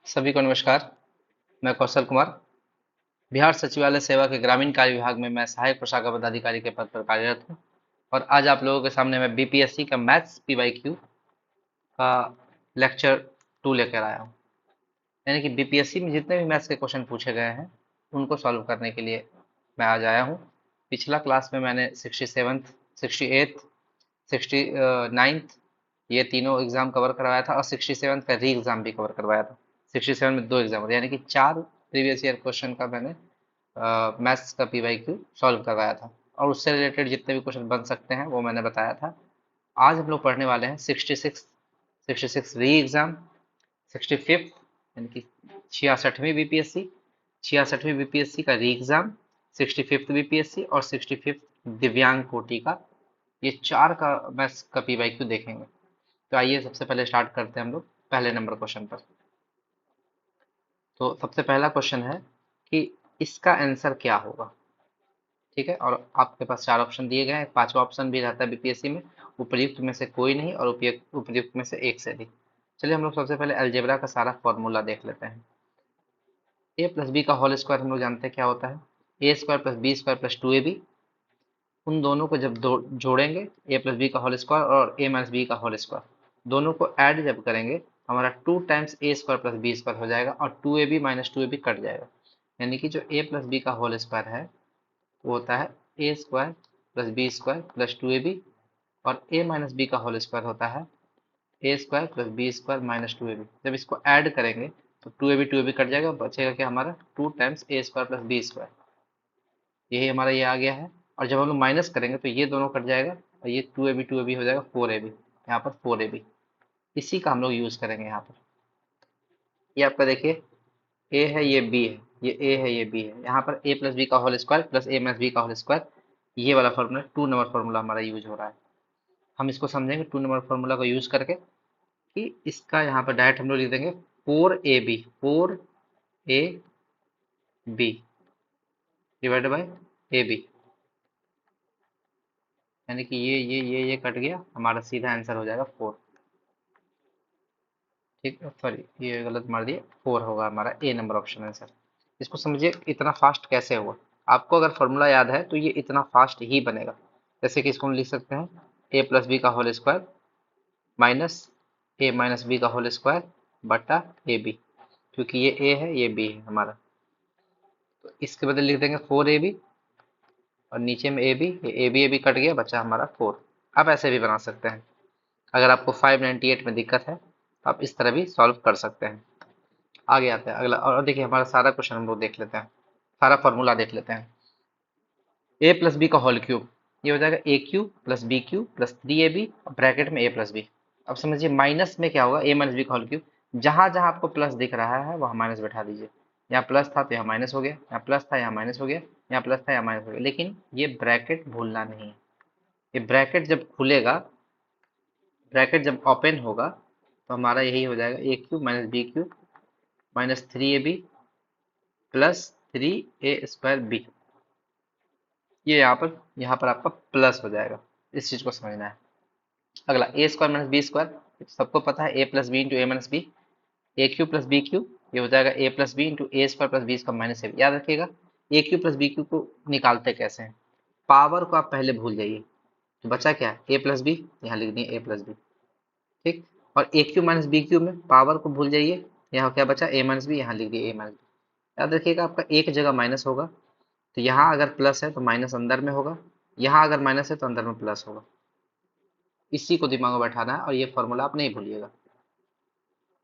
सभी को नमस्कार। मैं कौशल कुमार, बिहार सचिवालय सेवा के ग्रामीण कार्य विभाग में मैं सहायक प्रशाखा पदाधिकारी के पद पर कार्यरत हूँ। और आज आप लोगों के सामने मैं बीपीएससी का मैथ्स पीवाईक्यू का लेक्चर 2 लेकर आया हूँ। यानी कि बीपीएससी में जितने भी मैथ्स के क्वेश्चन पूछे गए हैं उनको सॉल्व करने के लिए मैं आज आया हूँ। पिछला क्लास में मैंने 67th, 68th, 69th ये तीनों एग्जाम कवर करवाया था और 67th का री एग्जाम भी कवर करवाया था। 67 में 2 एग्जाम यानी कि 4 प्रीवियस ईयर क्वेश्चन का मैंने मैथ्स का पीवाईक्यू सॉल्व करवाया था और उससे रिलेटेड जितने भी क्वेश्चन बन सकते हैं वो मैंने बताया था। आज हम लोग पढ़ने वाले हैं 66 री एग्जाम, 65th यानी कि 66वीं बीपीएससी का री एग्जाम, 65th बीपीएससी और 65th दिव्यांग कोटि का, ये 4 का मैथ्स का पीवाईक्यू देखेंगे। तो आइए सबसे पहले स्टार्ट करते हैं हम लोग पहले नंबर क्वेश्चन पर। तो सबसे पहला क्वेश्चन है कि इसका आंसर क्या होगा। ठीक है, और आपके पास 4 ऑप्शन दिए गए हैं। 5वां ऑप्शन भी रहता है बीपीएससी में, उपयुक्त में से कोई नहीं और उपयुक्त उपयुक्त में से एक से अधिक। चलिए हम लोग सबसे पहले अलजेब्रा का सारा फॉर्मूला देख लेते हैं। ए प्लस बी का होल स्क्वायर हम लोग जानते हैं क्या होता है, a square plus b square plus 2ab। उन दोनों को जब जोड़ेंगे, ए प्लस बी का होल स्क्वायर और ए माइनस बी का होल स्क्वायर, दोनों को ऐड जब करेंगे हमारा 2 times a square plus b square हो जाएगा और 2ab माइनस 2ab कट जाएगा। यानी कि जो ए प्लस बी का होल स्क्वायर है वो होता है a square plus b square plus 2ab और ए माइनस बी का होल स्क्वायर होता है a square plus b square minus 2ab। जब इसको ऐड करेंगे तो 2ab कट जाएगा, बचेगा क्या हमारा 2 times a square plus b square. यही हमारा ये आ गया है। और जब हम लोग माइनस करेंगे तो ये दोनों कट जाएगा और ये 2ab हो जाएगा 4ab, यहाँ पर 4ab। इसी का हम लोग यूज करेंगे यहाँ पर। ये आपका देखिए ए है, ये बी है, ये ए है, ये बी है। यहाँ पर ए प्लस बी का होल स्क्वायर प्लस ए माइनस बी का होल स्क्वायर, ये वाला फॉर्मूला 2 नंबर फॉर्मूला हमारा यूज हो रहा है। हम इसको समझेंगे 2 नंबर फॉर्मूला को यूज करके कि इसका यहाँ पर डायरेक्ट हम लोग लिख देंगे 4ab divide by A B. यानी कि ये कट गया, हमारा सीधा आंसर हो जाएगा 4। ठीक है, सॉरी ये गलत मार दिया, 4 होगा हमारा ए नंबर ऑप्शन आंसर। इसको समझिए इतना फास्ट कैसे हुआ। आपको अगर फॉर्मूला याद है तो ये इतना फास्ट ही बनेगा। जैसे कि इसको हम लिख सकते हैं ए प्लस बी का होल स्क्वायर माइनस ए माइनस बी का होल स्क्वायर बटा ए बी, क्योंकि ये ए है ये बी है हमारा। तो इसके बदले लिख देंगे 4ab और नीचे में ए बी कट गया, बचा हमारा 4। आप ऐसे भी बना सकते हैं। अगर आपको 598 में दिक्कत है तो आप इस तरह भी सॉल्व कर सकते हैं। आगे आते हैं अगला, और देखिए हमारा सारा क्वेश्चन हम लोग देख लेते हैं, सारा फॉर्मूला देख लेते हैं। ए प्लस बी का होल क्यूब, ये हो जाएगा a cube plus b cube plus 3ab bracket में ए प्लस बी। अब समझिए माइनस में क्या होगा, ए माइनस बी का होल क्यूब। जहां जहां आपको प्लस दिख रहा है वहां माइनस बैठा दीजिए। यहाँ प्लस था तो यहाँ माइनस हो गया, यहाँ प्लस था यहाँ माइनस हो गया, यहाँ प्लस था यहाँ माइनस हो गया। लेकिन ये ब्रैकेट भूलना नहीं है। ये ब्रैकेट जब खुलेगा, ब्रैकेट जब ओपन होगा तो हमारा यही हो जाएगा a cube minus b cube minus 3ab plus 3a² b. ये यहाँ पर आपका प्लस हो जाएगा। इस चीज को समझना है। अगला a square minus b square, सबको पता है a plus b into a minus b. A cube plus b cube, ये हो जाएगा a plus b into a square plus b square minus a. याद रखिएगा a cube plus b cube को निकालते कैसे हैं, पावर को आप पहले भूल जाइए। तो बचा क्या, ए प्लस बी, यहाँ लिख दिए ए प्लस बी। ठीक, और A cube minus B cube में पावर को भूल जाइए, यहाँ क्या बचा ए माइनस बी, यहाँ लिख दिए ए माइनस बी। याद रखिएगा आपका एक जगह माइनस होगा तो यहाँ अगर प्लस है तो माइनस अंदर में होगा, यहाँ अगर माइनस है तो अंदर में प्लस होगा। इसी को दिमाग में बैठाना है और ये फॉर्मूला आप नहीं भूलिएगा।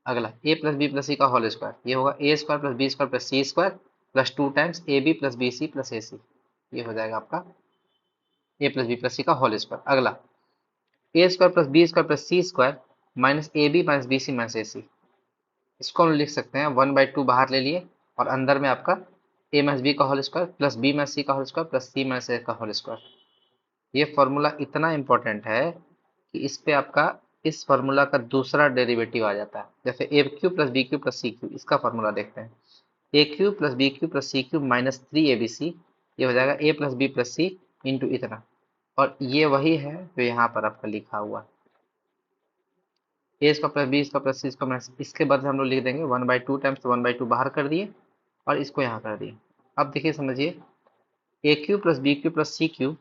अगला a plus b plus c का होल स्क्वायर, ये होगा a square plus b square plus c square plus 2 times a b plus b c plus a c. ये हो जाएगा आपका a plus b plus c का होल स्क्वायर। अगला a square plus b square plus c square minus a b minus b c minus a c. इसको हम लिख सकते हैं 1/2 बाहर ले लिए और अंदर में आपका ए माइनस बी का whole square plus b minus c का whole square plus c minus a का होल स्क्वायर। ये फॉर्मूला इतना इंपॉर्टेंट है कि इस पे आपका इस फॉर्मूला का दूसरा डेरिवेटिव आ जाता है। जैसे a cube plus b cube plus c cube, इसका फॉर्मूला देखते हैं। A cube plus b cube plus c cube minus 3abc, ये हो जाएगा a plus b plus c into इतना। और ये वही है जो यहाँ पर आपका लिखा हुआ है। A square plus b square plus c square minus, इसके बदले हम लोग लिख देंगे 1/2 टाइम्स 1/2 बाहर कर दिए और इसको यहाँ कर दिए। अब देखिए समझिए, a cube plus b cube plus c cube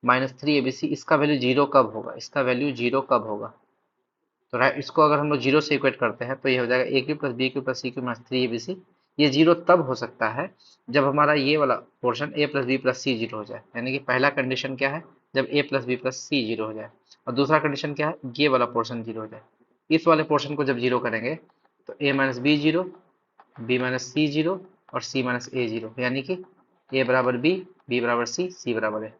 minus 3 ABC, इसका वैल्यू जीरो कब होगा, इसका वैल्यू जीरो कब होगा। तो राइट, इसको अगर हम लोग जीरो से इक्वेट करते हैं तो ये हो जाएगा a cube plus b cube plus c cube minus 3 ABC। ये जीरो तब हो सकता है जब हमारा ये वाला portion a plus b plus c zero हो जाए, यानी कि पहला कंडीशन क्या है, जब a plus b plus c zero हो जाए, और दूसरा कंडीशन क्या है, ये वाला पोर्शन जीरो हो जाए। इस वाले पोर्शन को जब जीरो करेंगे तो a minus b zero, b minus c zero और सी माइनस ए जीरो, यानी कि ए बराबर बी बराबर सी बराबर ए।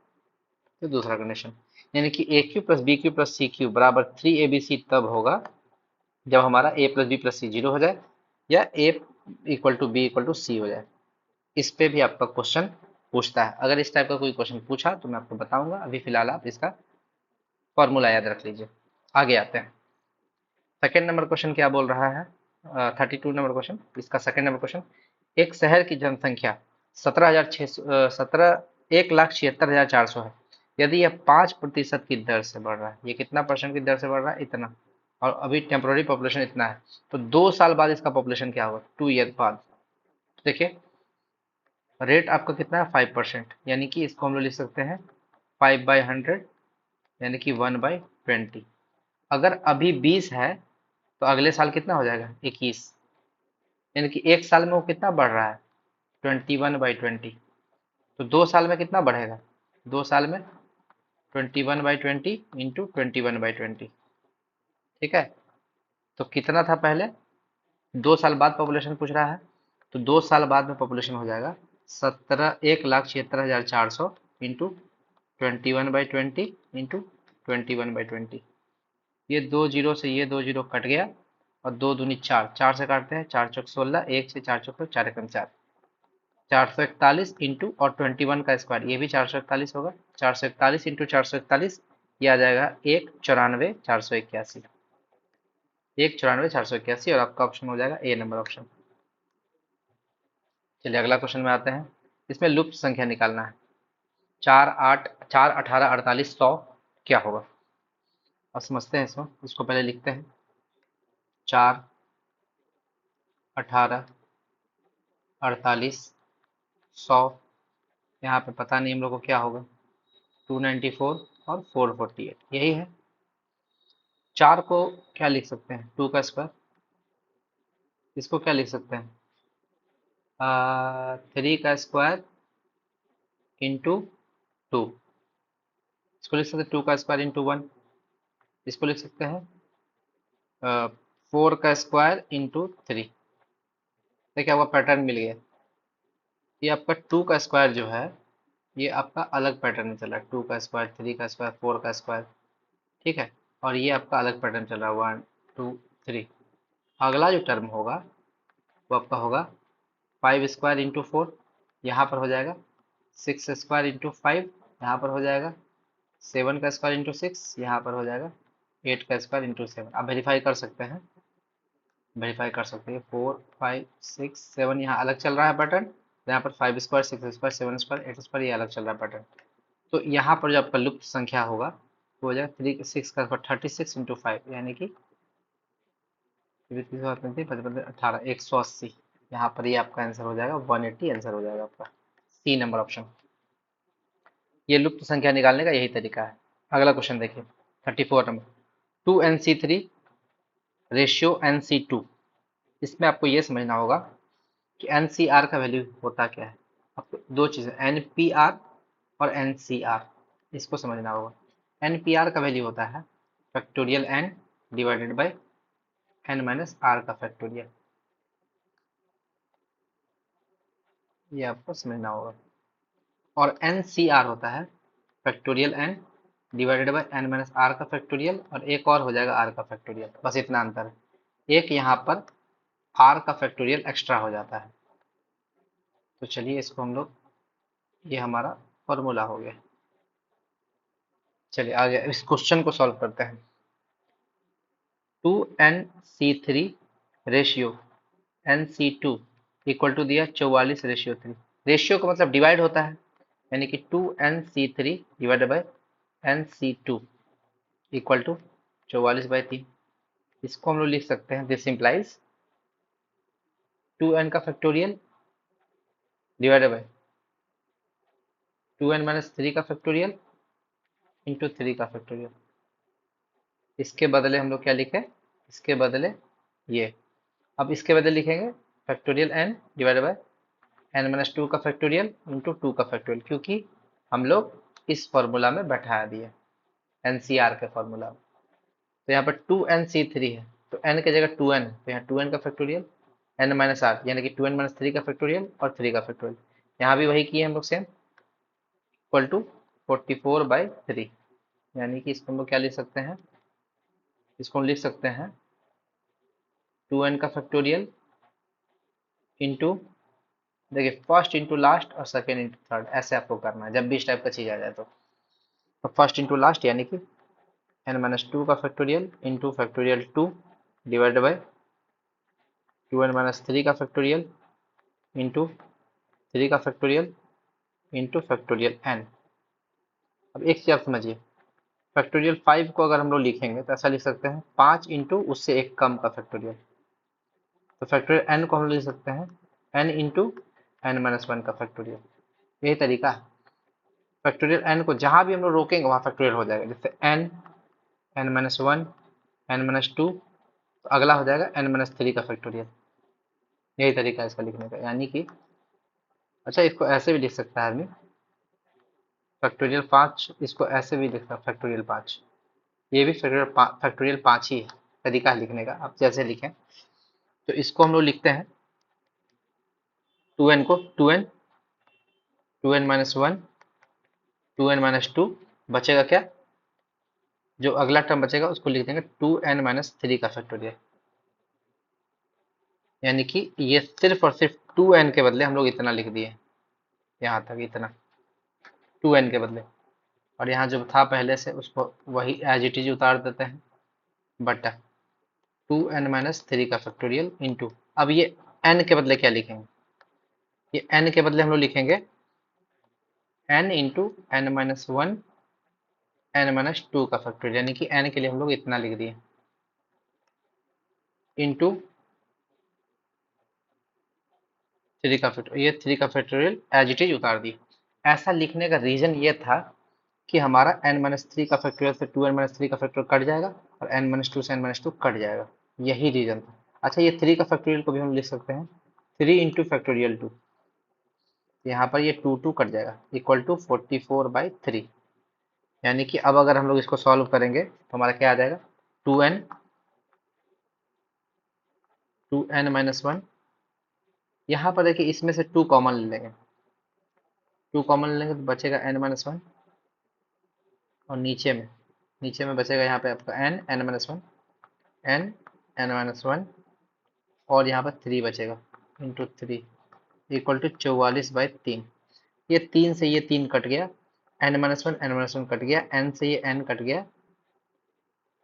तो दूसरा कंडीशन, यानी कि a cube plus b cube plus c cube बराबर 3ABC तब होगा जब हमारा a plus b plus c zero हो जाए या a equal to b equal to c हो जाए। इस पे भी आपका क्वेश्चन पूछता है। अगर इस टाइप का कोई क्वेश्चन पूछा तो मैं आपको बताऊंगा, अभी फिलहाल आप इसका फॉर्मूला याद रख लीजिए। आगे आते हैं। सेकेंड नंबर क्वेश्चन क्या बोल रहा है, 32 नंबर क्वेश्चन, इसका सेकेंड नंबर क्वेश्चन। एक शहर की जनसंख्या 1,76,400 है। यदि यह 5% की दर से बढ़ रहा है, ये कितना परसेंट की दर से बढ़ रहा है, इतना, और अभी टेम्पोररी पॉपुलेशन इतना है, तो 2 साल बाद इसका पॉपुलेशन क्या होगा, 2 ईयर बाद। देखिए रेट आपका कितना है, 5%, यानी कि इसको हम लोग लिख सकते हैं 5/100, यानी कि 1/20। अगर अभी 20 है तो अगले साल कितना हो जाएगा, 21, यानी कि एक साल में वो कितना बढ़ रहा है, 21/20। तो 2 साल में कितना बढ़ेगा, 2 साल में 21/20 इंटू 21/20। ठीक है, तो कितना था पहले, 2 साल बाद पॉपुलेशन पूछ रहा है, तो 2 साल बाद में पॉपुलेशन हो जाएगा 1,76,400 इंटू 21/20 इंटू 21/20। ये दो जीरो से ये दो जीरो कट गया, और दो दूनी चार, चार से काटते हैं, 4 चौक 16, एक से 4 चौक तो 4 एकम 4, 441 इंटू और 21 का स्क्वायर, ये भी 441 होगा, 441 इंटू 441, ये आ जाएगा 1,94,481, 1,94,481, और आपका ऑप्शन हो जाएगा ए नंबर ऑप्शन। चलिए अगला क्वेश्चन में आते हैं। इसमें लुप्त संख्या निकालना है। 4, 8, 4, 18, 48, 100 क्या होगा। अब समझते हैं इसको, पहले लिखते हैं। 4, 18, 48, 100। यहाँ पे पता नहीं हम लोग को क्या होगा, 294 और 448, यही है। 4 को क्या लिख सकते हैं, 2 का स्क्वायर। इसको क्या लिख सकते हैं, 3 का स्क्वायर इंटू 2। इसको लिख सकते हैं 2 का स्क्वायर इंटू 1। इसको लिख सकते हैं 4 का स्क्वायर इंटू 3। देखिए आपका पैटर्न मिल गया। ये आपका 2 का स्क्वायर जो है, ये आपका अलग पैटर्न में चल रहा है, 2 का स्क्वायर, 3 का स्क्वायर, 4 का स्क्वायर। ठीक है, और ये आपका अलग पैटर्न चल रहा है, 1, 2, 3। अगला जो टर्म होगा वो आपका होगा 5 स्क्वायर इंटू 4, यहाँ पर हो जाएगा 6 स्क्वायर इंटू 5, यहाँ पर हो जाएगा 7 का स्क्वायर इंटू 6, यहाँ पर हो जाएगा 8 का स्क्वायर इंटू 7। आप वेरीफाई कर सकते हैं, 4, 5, 6, 7 यहाँ अलग चल रहा है पैटर्न, यहाँ पर 5 स्क्वायर, 6 स्क्वायर, 7 स्क्वायर, 8 स्क्वायर, ये अलग चल रहा है पैटर्न। तो यहाँ पर जो आपका लुप्त संख्या होगा वो हो जाएगा 3, 6 का स्क्वायर 36 इंटू 5, यानी कि 18, 180। यहाँ पर ये आपका आंसर हो जाएगा 180, आंसर हो जाएगा आपका सी नंबर ऑप्शन। ये लुप्त संख्या निकालने का यही तरीका है। अगला क्वेश्चन देखिए, 34 नंबर। 2NC3 ratio NC2। इसमें आपको ये समझना होगा कि NCR का वैल्यू होता क्या है। आपको दो चीज़ें, NPR और NCR, इसको समझना होगा। NPR का वैल्यू होता है factorial N divided by N minus R का फैक्टोरियल, ये आपको समझना होगा। और NCR होता है factorial N divided by N minus R का फैक्टोरियल, और एक और हो जाएगा R का फैक्टोरियल, बस इतना अंतर है। एक यहाँ पर R का फैक्टोरियल एक्स्ट्रा हो जाता है। तो चलिए इसको हम लोग, ये हमारा फॉर्मूला हो गया। चलिए आगे इस क्वेश्चन को सॉल्व करते हैं। 2NC3 ratio NC2 equal to दिया 44/3। रेशियो का मतलब डिवाइड होता है, यानी कि 2NC3 divided by NC2 equal to 44/3। इसको हम लोग लिख सकते हैं, दिस इम्प्लाइज 2n का factorial divided by 2n minus 3 का फैक्टोरियल इंटू 3 का फैक्टोरियल। इसके बदले हम लोग क्या लिखे, इसके बदले ये, अब इसके बदले लिखेंगे factorial n divided by n minus 2 का फैक्टोरियल इंटू 2 का फैक्टोरियल, क्योंकि हम लोग इस फॉर्मूला में बैठा दिए एनसीआर के फॉर्मूला में। तो यहाँ पर 2nc3 है, तो n की जगह 2n है, तो यहाँ 2n का फैक्टोरियल n माइनस आर यानी कि 2n माइनस 3 का फैक्टोरियल और 3 का फैक्टोरियल। यहाँ भी वही किए हम लोग सेम, इक्वल टू 44/3, यानी कि इसको हम लोग क्या लिख सकते हैं, इसको हम लिख सकते हैं 2n का फैक्टोरियल इंटू, देखिए फर्स्ट इंटू लास्ट और सेकेंड इंटू थर्ड, ऐसे आपको करना है जब भी इस टाइप का चीज आ जाए। तो फर्स्ट इंटू लास्ट यानी कि n माइनस 2 का factorial into factorial 2 divide by 2n minus 3 का फैक्टोरियल इंटू 3 का फैक्टोरियल इंटू फैक्टोरियल n। अब एक चीज आप समझिए, फैक्टोरियल 5 को अगर हम लोग लिखेंगे तो ऐसा लिख सकते हैं 5 इंटू उससे एक कम का फैक्टोरियल। तो फैक्टोरियल n को हम लोग लिख सकते हैं n इंटू n माइनस 1 का फैक्टोरियल। यही तरीका है, फैक्टोरियल n को जहां भी हम लोग रोकेंगे वहां फैक्टोरियल हो जाएगा, जैसे n n minus 1 n minus 2, तो अगला हो जाएगा n माइनस 3 का फैक्टोरियल। यही तरीका है इसका लिखने का, यानी कि अच्छा इसको ऐसे भी लिख सकता है आदमी फैक्टोरियल 5, इसको ऐसे भी लिख सकता है फैक्टोरियल 5, ये भी फैक्टोरियल 5 ही है, तरीका है लिखने का, आप जैसे लिखें। तो इसको हम लोग लिखते हैं 2n को 2n 2n minus 1 2n minus 2, बचेगा क्या, जो अगला टर्म बचेगा उसको लिख देंगे 2n माइनस 3 का फैक्टोरियल, यानी कि ये सिर्फ और सिर्फ 2n के बदले हम लोग इतना लिख दिए, यहाँ तक इतना 2n के बदले, और यहाँ जो था पहले से उसको वही एज इट इज उतार देते हैं, बटा 2n माइनस 3 का फैक्टोरियल इंटू, अब ये n के बदले क्या लिखेंगे, ये n के बदले हम लोग लिखेंगे n into n minus 1 n minus 2 का फैक्टोरियल, यानी कि n के लिए हम लोग इतना लिख दिए इंटू 3 का फैक्टोरियल, ये 3 का फैक्टोरियल एज इट इज उतार दी। ऐसा लिखने का रीजन ये था कि हमारा n माइनस 3 का फैक्टोरियल से 2n माइनस 3 का फैक्टोरियल कट जाएगा और n माइनस 2 से n माइनस 2 कट जाएगा, यही रीजन था। अच्छा ये 3 का फैक्टोरियल को भी हम लिख सकते हैं 3 इंटू फैक्टोरियल 2, यहाँ पर ये 2 कट जाएगा, इक्वल टू 44/3, यानी कि अब अगर हम लोग इसको सॉल्व करेंगे तो हमारा क्या आ जाएगा 2n 2n माइनस 1, यहाँ पर देखिए इसमें से 2 कॉमन ले लेंगे, 2 कॉमन ले लेंगे तो बचेगा n माइनस 1, और नीचे में बचेगा यहाँ पे आपका n n minus 1 n n minus 1, और यहाँ पर 3 बचेगा इंटू 3 इक्वल टू 44/3। ये 3 से ये 3 कट गया, n minus 1 n minus 1 cut गया, n से ये n कट गया,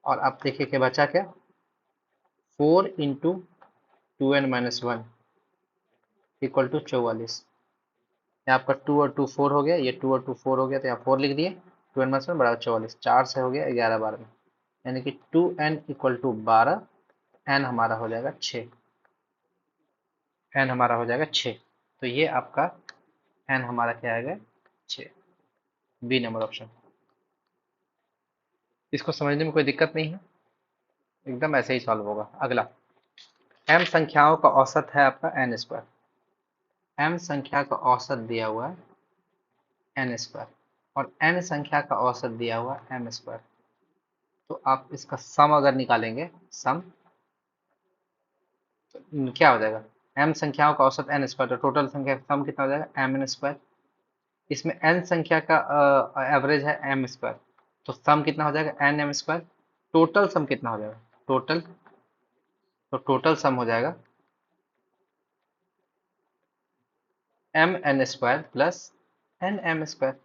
और आप देखिए क्या बचा, क्या 4 into 2n minus 1 equal to 44। यहाँ आपका 2 और 2 4 हो गया, ये 2 और 2 4 हो गया, तो यहाँ 4 लिख दिए, 2n माइनस 1 बराबर 44, 4 से हो गया 11 12 में, यानी कि 2n इक्वल टू 12, n हमारा हो जाएगा 6, n हमारा हो जाएगा 6। तो ये आपका n हमारा क्या आएगा 6, बी नंबर ऑप्शन। इसको समझने में कोई दिक्कत नहीं है, एकदम ऐसे ही सॉल्व होगा। अगला, m संख्याओं का औसत है आपका n स्क्वायर, m संख्या का औसत दिया हुआ है n स्क्वायर और n संख्या का औसत दिया हुआ है m स्क्वायर, तो आप इसका सम अगर निकालेंगे, सम तो क्या हो जाएगा, m संख्याओं का औसत n स्क्वायर, तो टोटल संख्या का सम कितना हो जाएगा m n स्क्वायर, इसमें n संख्या का एवरेज है m स्क्वायर, तो सम कितना हो जाएगा n m square, total sum कितना हो जाएगा टोटल, तो टोटल सम हो जाएगा m n square plus n m square,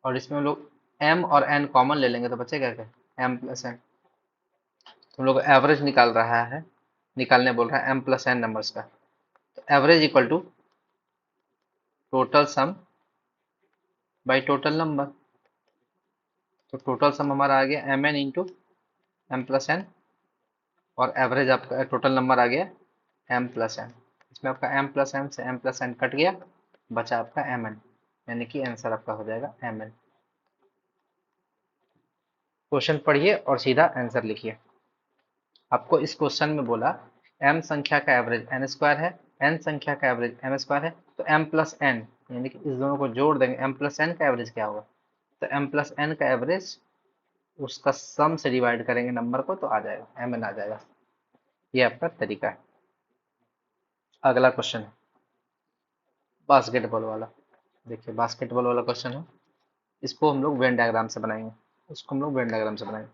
और इसमें हम लोग m और n कॉमन ले लेंगे तो बचेगा क्या m प्लस n, तो हम लोग एवरेज निकाल रहा है, निकालने बोल रहा है m प्लस n नंबर्स का, तो average equal to total sum by total number, तो टोटल सम हमारा आ गया M N into M plus N, और एवरेज आपका टोटल नंबर आ गया m+n। इसमें आपका m+n से m+n कट गया, बचा आपका mn, यानी कि आंसर आपका हो जाएगा mn। क्वेश्चन पढ़िए और सीधा आंसर लिखिए। आपको इस क्वेश्चन में बोला m संख्या का एवरेज n स्क्वायर है, n संख्या का एवरेज m स्क्वायर है, तो m+n यानी कि इस दोनों को जोड़ देंगे, m+n का एवरेज क्या होगा, तो m+n का एवरेज उसका सम से डिवाइड करेंगे नंबर को तो आ जाएगा mn आ जाएगा। ये आपका तरीका है। अगला क्वेश्चन है बास्केटबॉल वाला। देखिए बास्केटबॉल वाला क्वेश्चन है, इसको हम लोग वेन डायग्राम से बनाएंगे, इसको हम लोग वेन डायग्राम से बनाएंगे।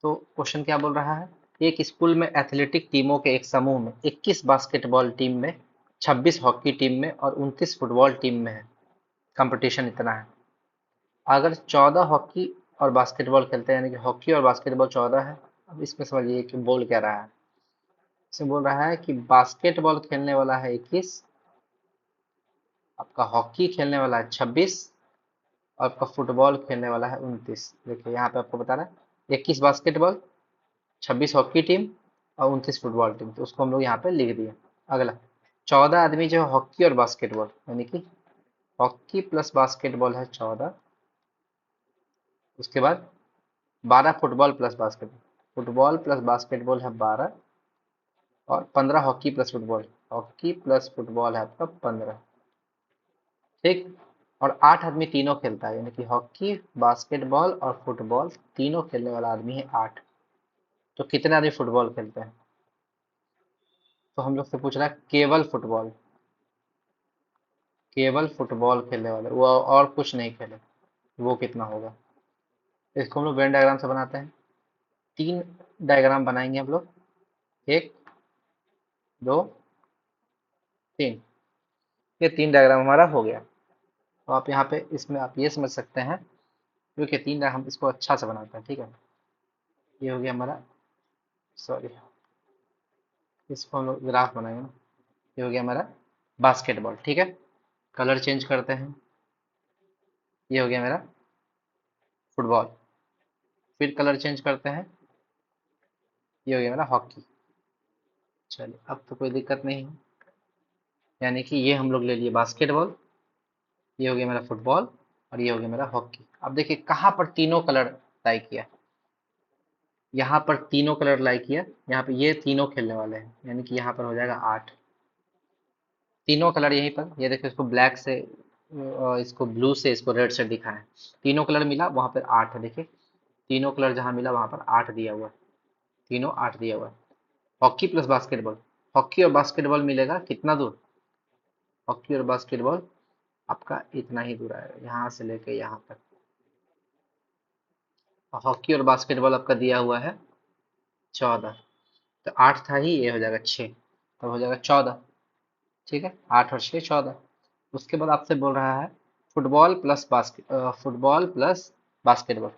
तो क्वेश्चन क्या बोल रहा है, एक स्कूल में एथलेटिक टीमों के एक समूह में 21 बास्केटबॉल टीम में, 26 हॉकी टीम में और 29 फुटबॉल टीम में है। कंपटीशन इतना है। अगर 14 हॉकी और बास्केटबॉल खेलते हैं, यानी कि हॉकी और बास्केटबॉल 14 है। अब इसमें समझिए कि बोल क्या रहा है। इसमें बोल रहा है कि बास्केटबॉल खेलने वाला है 21, आपका हॉकी खेलने वाला है 26 और आपका फुटबॉल खेलने वाला है 29। देखिए यहाँ पे आपको बता रहा है 21 बास्केटबॉल, 26 हॉकी टीम और 29 फुटबॉल टीम, तो उसको हम लोग यहाँ पे लिख दिए। अगला 14 आदमी जो है हॉकी और बास्केटबॉल, यानी कि हॉकी प्लस बास्केटबॉल है 14, उसके बाद 12 football plus basketball, football plus basketball है 12 और 15 hockey plus football, hockey plus football है आपका 15। ठीक। और 8 आदमी तीनों खेलता है, यानी कि हॉकी बास्केटबॉल और फुटबॉल तीनों खेलने वाला आदमी है 8। तो कितने आदमी फुटबॉल खेलते हैं, तो हम लोग से पूछ रहा है केवल फुटबॉल, केवल फुटबॉल खेलने वाले, वो और कुछ नहीं खेले, वो कितना होगा। इसको हम लोग वेन डायग्राम से बनाते हैं। 3 डायग्राम बनाएंगे हम लोग, 1 2 3। ये 3 डायग्राम हमारा हो गया। तो आप यहाँ पे इसमें आप ये समझ सकते हैं, क्योंकि 3 हम इसको अच्छा से बनाते हैं। ठीक है, ये हो गया हमारा, सॉरी, इसको हम लोग ग्राफ बनाएंगे ना। ये हो गया हमारा बास्केटबॉल। ठीक है, कलर चेंज करते हैं। ये हो गया मेरा फुटबॉल, फिर कलर चेंज करते हैं। ये हो गया मेरा हॉकी। चलिए अब तो कोई दिक्कत नहीं है, यानी कि ये हम लोग ले लिए बास्केटबॉल, ये हो गया मेरा फुटबॉल और ये हो गया मेरा हॉकी। अब देखिए कहाँ पर तीनों कलर लाई किया, यहाँ पर तीनों कलर लाई किया, यहाँ पे ये तीनों खेलने वाले हैं, यानी कि यहाँ पर हो जाएगा 8। तीनों कलर यहीं पर, ये देखो इसको ब्लैक से इसको ब्लू से, इसको रेड से दिखा है। तीनों कलर मिला वहां पर 8 है। देखिए तीनों कलर जहां मिला वहां पर 8 दिया हुआ है, तीनों 8 दिया हुआ है। हॉकी प्लस बास्केटबॉल, हॉकी और बास्केटबॉल मिलेगा कितना दूर, हॉकी और बास्केटबॉल आपका इतना ही दूर आएगा, यहाँ से लेके यहाँ तक। हॉकी और बास्केटबॉल आपका दिया हुआ है 14, तो 8 था ही, ये हो जाएगा 6, तब हो जाएगा 14। ठीक है, 8 और 6 14। उसके बाद आपसे बोल रहा है फुटबॉल प्लस बास्केटबॉल।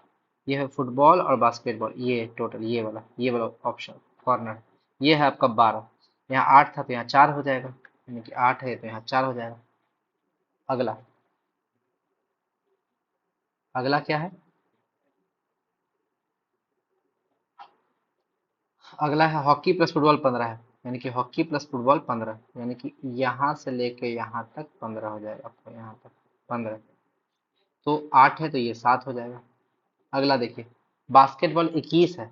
ये है फुटबॉल और बास्केटबॉल, ये टोटल ये वाला ऑप्शन कॉर्नर, ये है आपका 12। यहाँ 8 था तो यहाँ 4 हो जाएगा, यानी कि 8 है तो यहाँ 4 हो जाएगा। अगला, अगला क्या है, अगला है हॉकी प्लस फुटबॉल 15 है, यानी कि हॉकी प्लस फुटबॉल 15, यानी कि यहाँ से लेके यहाँ तक 15 हो जाएगा आपको, यहाँ तक 15। तो 8 है तो ये 7 हो जाएगा। अगला देखिए बास्केटबॉल 21 है,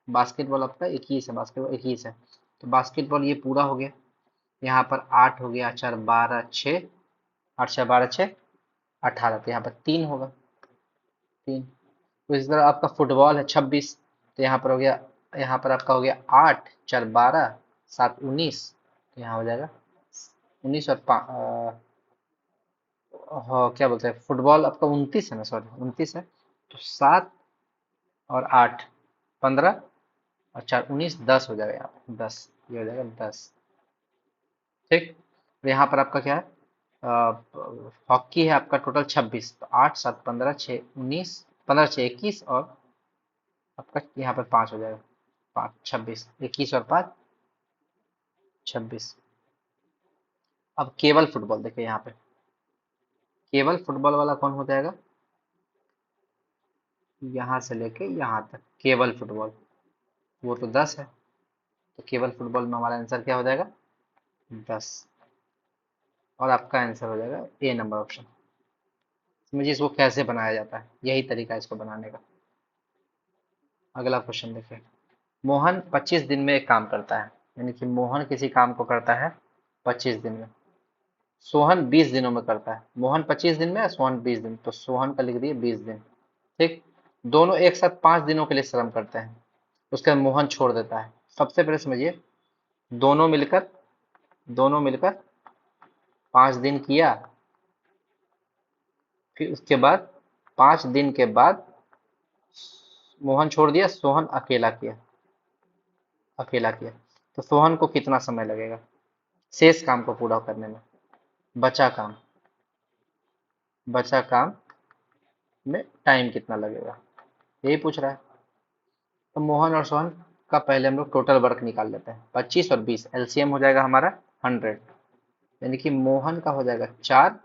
बास्केटबॉल आपका 21 है, बास्केटबॉल 21 है, तो बास्केटबॉल ये पूरा हो गया। यहाँ पर 8 हो गया, 4 12 6, 8 6 12 6 18, तो यहाँ पर 3 होगा, 3। तो इस तरह आपका फुटबॉल है 26, तो यहाँ पर हो गया, यहाँ पर आपका हो गया 8 4 12 7 19, तो यहाँ हो जाएगा 19 और हाँ क्या बोलते हैं, फुटबॉल आपका 29 है ना, सॉरी 29 है, तो 7 और 8 15 और 4 19 10 हो जाएगा, यहाँ पे 10, ये हो जाएगा 10। ठीक, तो यहाँ पर आपका क्या है, हॉकी है आपका टोटल 26, तो 8 7 15 6 19, 15 6 21 और आपका यहाँ पर 5 हो जाएगा, 5 26, 21 और 5 26। अब केवल फुटबॉल देखिए यहाँ पे, केवल फुटबॉल वाला कौन हो जाएगा, यहाँ से लेके यहाँ तक केवल फुटबॉल, वो तो 10 है, तो केवल फुटबॉल में हमारा आंसर क्या हो जाएगा? 10। और आपका आंसर हो जाएगा ए नंबर ऑप्शन। समझिए इसको कैसे बनाया जाता है, यही तरीका है इसको बनाने का। अगला क्वेश्चन देखिए। मोहन 25 दिन में एक काम करता है, यानी कि मोहन किसी काम को करता है 25 दिन में। सोहन 20 दिनों में करता है। मोहन 25 दिन में है, सोहन 20 दिन, तो सोहन का लिख दिए 20 दिन। ठीक। दोनों एक साथ 5 दिनों के लिए श्रम करते हैं, उसके बाद मोहन छोड़ देता है। सबसे पहले समझिए, दोनों मिलकर दोनों मिलकर 5 दिन किया, फिर उसके बाद 5 दिन के बाद मोहन छोड़ दिया, सोहन अकेला किया। तो सोहन को कितना समय लगेगा शेष काम को पूरा करने में? बचा काम बचा काम में टाइम कितना लगेगा, यही पूछ रहा है। तो मोहन और सोहन का पहले हम लोग टोटल वर्क निकाल लेते हैं। 25 और 20 एलसीएम हो जाएगा हमारा 100, यानी कि मोहन का हो जाएगा 4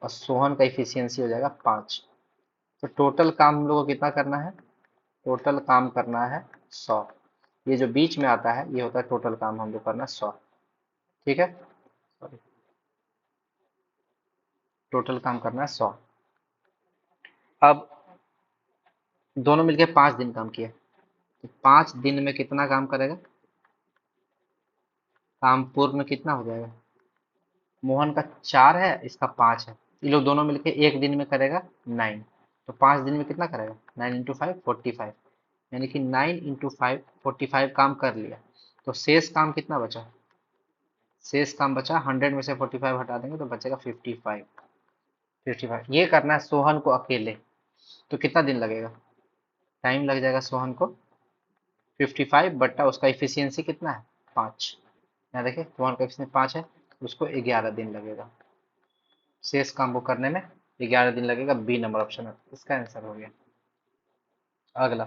और सोहन का इफिशियंसी हो जाएगा 5। तो टोटल काम हम लोग को कितना करना है? टोटल काम करना है 100। ये जो बीच में आता है ये होता है टोटल काम हम लोग करना 100। ठीक है, सॉरी, टोटल काम करना है 100। अब दोनों मिलकर 5 दिन काम किए, तो 5 दिन में कितना काम करेगा? काम पूर्ण कितना हो जाएगा? मोहन का 4 है, इसका 5 है, ये लोग दोनों मिलके एक दिन में करेगा 9। तो 5 दिन में कितना करेगा? 9 इंटू 5 45, यानी कि 9 इंटू 5 45 काम कर लिया। तो शेष काम कितना बचा? शेष काम बचा 100 में से 45 हटा देंगे तो बचेगा 55। 55 ये करना है सोहन को अकेले, तो कितना दिन लगेगा? टाइम लग जाएगा सोहन को 55 बट्टा उसका इफिशियंसी कितना है? 5। यहाँ देखिए सोहन का इफिशियंसी 5 है, उसको 11 दिन लगेगा। शेष काम को करने में 11 दिन लगेगा। बी नंबर ऑप्शन है इसका आंसर हो गया। अगला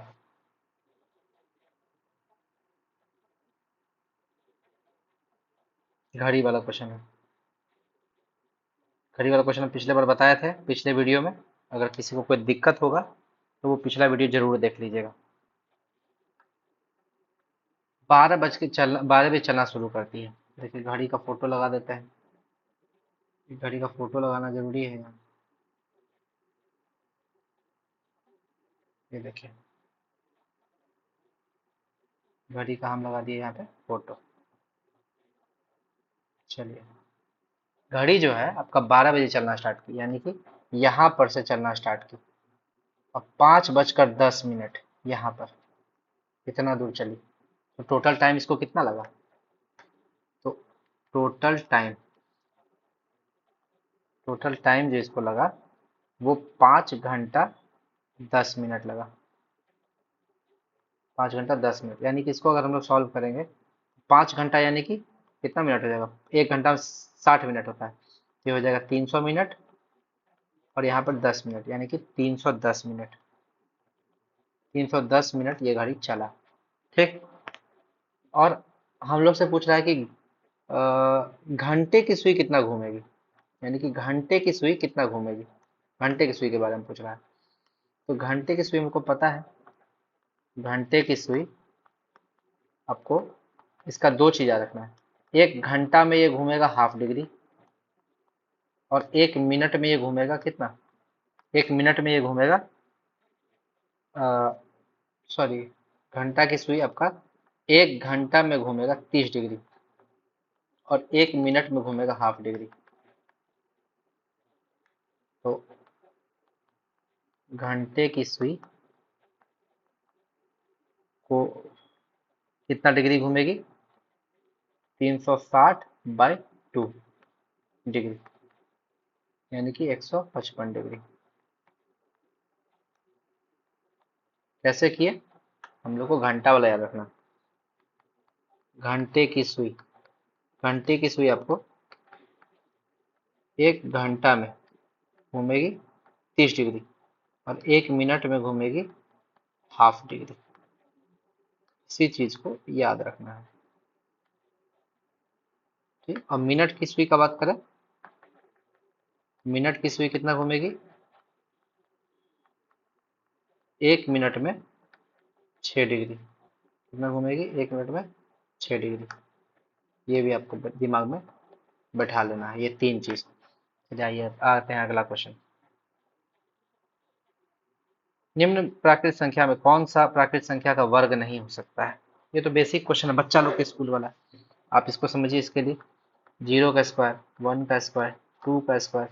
घड़ी वाला क्वेश्चन है। घड़ी वाला क्वेश्चन हम पिछले बार बताए थे पिछले वीडियो में। अगर किसी को कोई दिक्कत होगा तो वो पिछला वीडियो जरूर देख लीजिएगा। 12 बजे चलना शुरू करती है। देखिए घड़ी का फोटो लगा देते हैं, घड़ी का फोटो लगाना जरूरी है यहाँ। ये देखिए घड़ी का हम लगा दिए यहाँ पे फोटो। चलिए, घड़ी जो है आपका 12 बजे चलना स्टार्ट की, यानी कि यहाँ पर से चलना स्टार्ट की, और 5 बजकर 10 मिनट यहाँ पर इतना दूर चली। तो टोटल टाइम इसको कितना लगा? तो टोटल टाइम टोटल टाइम जो इसको लगा वो 5 घंटा 10 मिनट लगा। 5 घंटा 10 मिनट, यानी कि इसको अगर हम लोग सॉल्व करेंगे, 5 घंटा यानी कि कितना मिनट हो जाएगा? 1 घंटा 60 मिनट होता है, ये हो जाएगा 300 मिनट, और यहाँ पर 10 मिनट यानी कि 310 मिनट। 310 मिनट ये घड़ी चला। ठीक। और हम लोग से पूछ रहा है कि घंटे की सुई कितना घूमेगी, यानी कि घंटे की सुई कितना घूमेगी। घंटे की सुई के बारे में पूछ रहा है। तो घंटे की सुई हमको पता है। घंटे की सुई आपको इसका दो चीज याद रखना है। 1 घंटा में ये घूमेगा हाफ डिग्री, और 1 मिनट में ये घूमेगा कितना? 1 मिनट में ये घूमेगा, सॉरी, घंटा की सुई आपका 1 घंटा में घूमेगा 30 डिग्री, और 1 मिनट में घूमेगा हाफ डिग्री। तो घंटे की सुई को कितना डिग्री घूमेगी? 360/2 डिग्री, यानी कि 155 डिग्री। कैसे किए? हम लोग को घंटा वाला याद रखना। घंटे की सुई घंटे की सुई आपको 1 घंटा में घूमेगी 30 डिग्री, और 1 मिनट में घूमेगी हाफ डिग्री। इसी चीज को याद रखना है। ठीक। अब मिनट की सुई का बात करें, मिनट की सुई कितना घूमेगी? 1 मिनट में 6 डिग्री, कितना घूमेगी 1 मिनट में 6 डिग्री। ये भी आपको दिमाग में बैठा लेना है, ये 3 चीज। जाइए आते हैं अगला क्वेश्चन। निम्न प्राकृत संख्या में कौन सा प्राकृत संख्या का वर्ग नहीं हो सकता है? ये तो बेसिक क्वेश्चन है, बच्चा लोग के स्कूल वाला। आप इसको समझिए। इसके लिए 0 का स्क्वायर, 1 का स्क्वायर, 2 का स्क्वायर,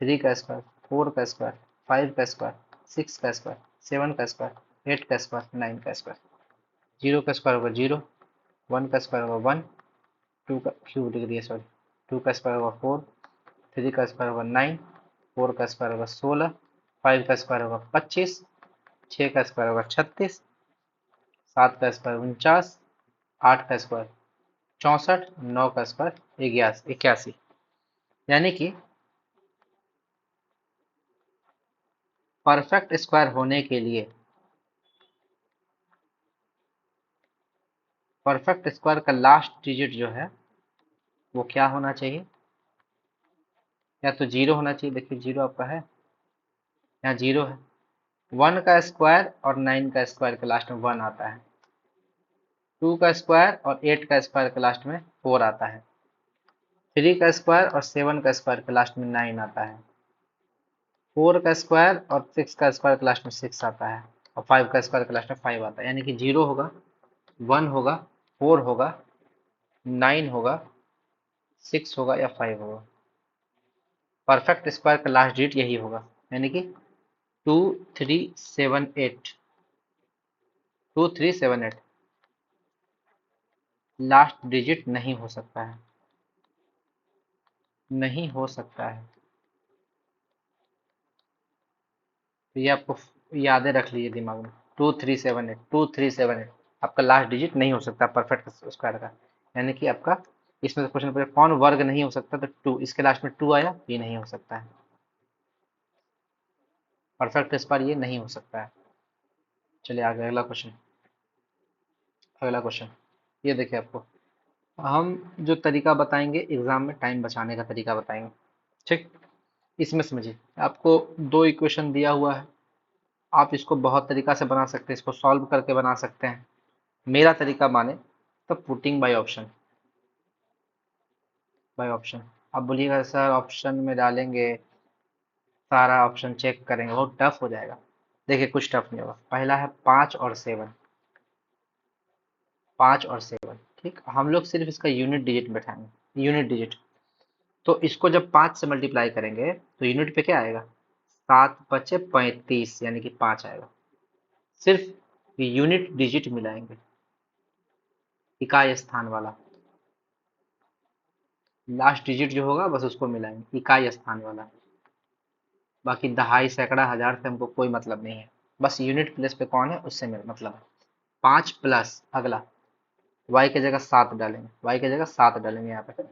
3 का स्क्वायर, 4 का स्क्वायर, 5 का स्क्वायर, 6 का स्क्वायर, 7 का स्क्वायर, 8 का स्क्वायर, 9 का स्क्वायर। 0 का स्क्वायर होगा 0, 1 का स्क्वायर होगा 1, टू का क्यूब लिख दिया सॉरी, 2 का स्क्वायर होगा 4, 3 का स्क्वायर होगा 9, 4 का स्क्वायर होगा 16, 5 का स्क्वायर होगा 25, 6 का स्क्वायर होगा 36, 7 का स्क्वायर 49, 8 का स्क्वायर 64, 9 का स्क्वायर 81। यानी कि परफेक्ट स्क्वायर होने के लिए, परफेक्ट स्क्वायर का लास्ट डिजिट जो है वो क्या होना चाहिए? या तो 0 होना चाहिए। देखिए 0 आपका है, यहाँ 0 है। 1 का स्क्वायर और 9 का स्क्वायर के लास्ट में 1 आता है। 2 का स्क्वायर और 8 का स्क्वायर के लास्ट में 4 आता है। 3 का स्क्वायर और 7 का स्क्वायर के लास्ट में 9 आता है। 4 का स्क्वायर और 6 का स्क्वायर के लास्ट में 6 आता है। और 5 का स्क्वायर के लास्ट में 5 आता है। यानी कि 0 होगा, 1 होगा, 4 होगा, 9 होगा, 6 होगा या 5 होगा। परफेक्ट स्क्वायर का लास्ट डिजिट यही होगा, यानी कि 2378। 2378 लास्ट डिजिट नहीं हो सकता है, नहीं हो सकता है। तो ये आपको यादें रख लीजिए दिमाग में। 2378, 2378 आपका लास्ट डिजिट नहीं हो सकता परफेक्ट स्क्वायर का। यानी कि आपका इसमें क्वेश्चन पूछा कौन वर्ग नहीं हो सकता, तो 2, इसके लास्ट में 2 आया, ये नहीं हो सकता है। परफेक्ट स्क्वायर ये नहीं हो सकता है। चलिए आगे अगला क्वेश्चन। अगला क्वेश्चन ये देखिए, आपको हम जो तरीका बताएंगे एग्जाम में टाइम बचाने का तरीका बताएंगे, ठीक। इसमें समझिए, आपको 2 इक्वेशन दिया हुआ है। आप इसको बहुत तरीका से बना सकते हैं, इसको सॉल्व करके बना सकते हैं। मेरा तरीका माने तो putting by option, by option. आप बोलिएगा सर ऑप्शन में डालेंगे, सारा ऑप्शन चेक करेंगे, बहुत टफ हो जाएगा। देखिए कुछ टफ नहीं होगा। पहला है 5 और 7, 5 और 7, ठीक। हम लोग सिर्फ इसका यूनिट डिजिट बैठाएंगे, यूनिट डिजिट। तो इसको जब 5 से मल्टीप्लाई करेंगे तो यूनिट पे क्या आएगा? 7 × 5 = 35, यानी कि 5 आएगा। सिर्फ यूनिट डिजिट मिलाएंगे, इकाई स्थान वाला लास्ट डिजिट जो होगा बस उसको मिलाएंगे, इकाई स्थान वाला। बाकी दहाई, सैकड़ा, हजार से हमको कोई मतलब नहीं है। बस यूनिट प्लेस पे कौन है उससे मेरा मतलब है। 5 प्लस अगला y की जगह 7 डालेंगे, y की जगह 7 डालेंगे यहाँ पे।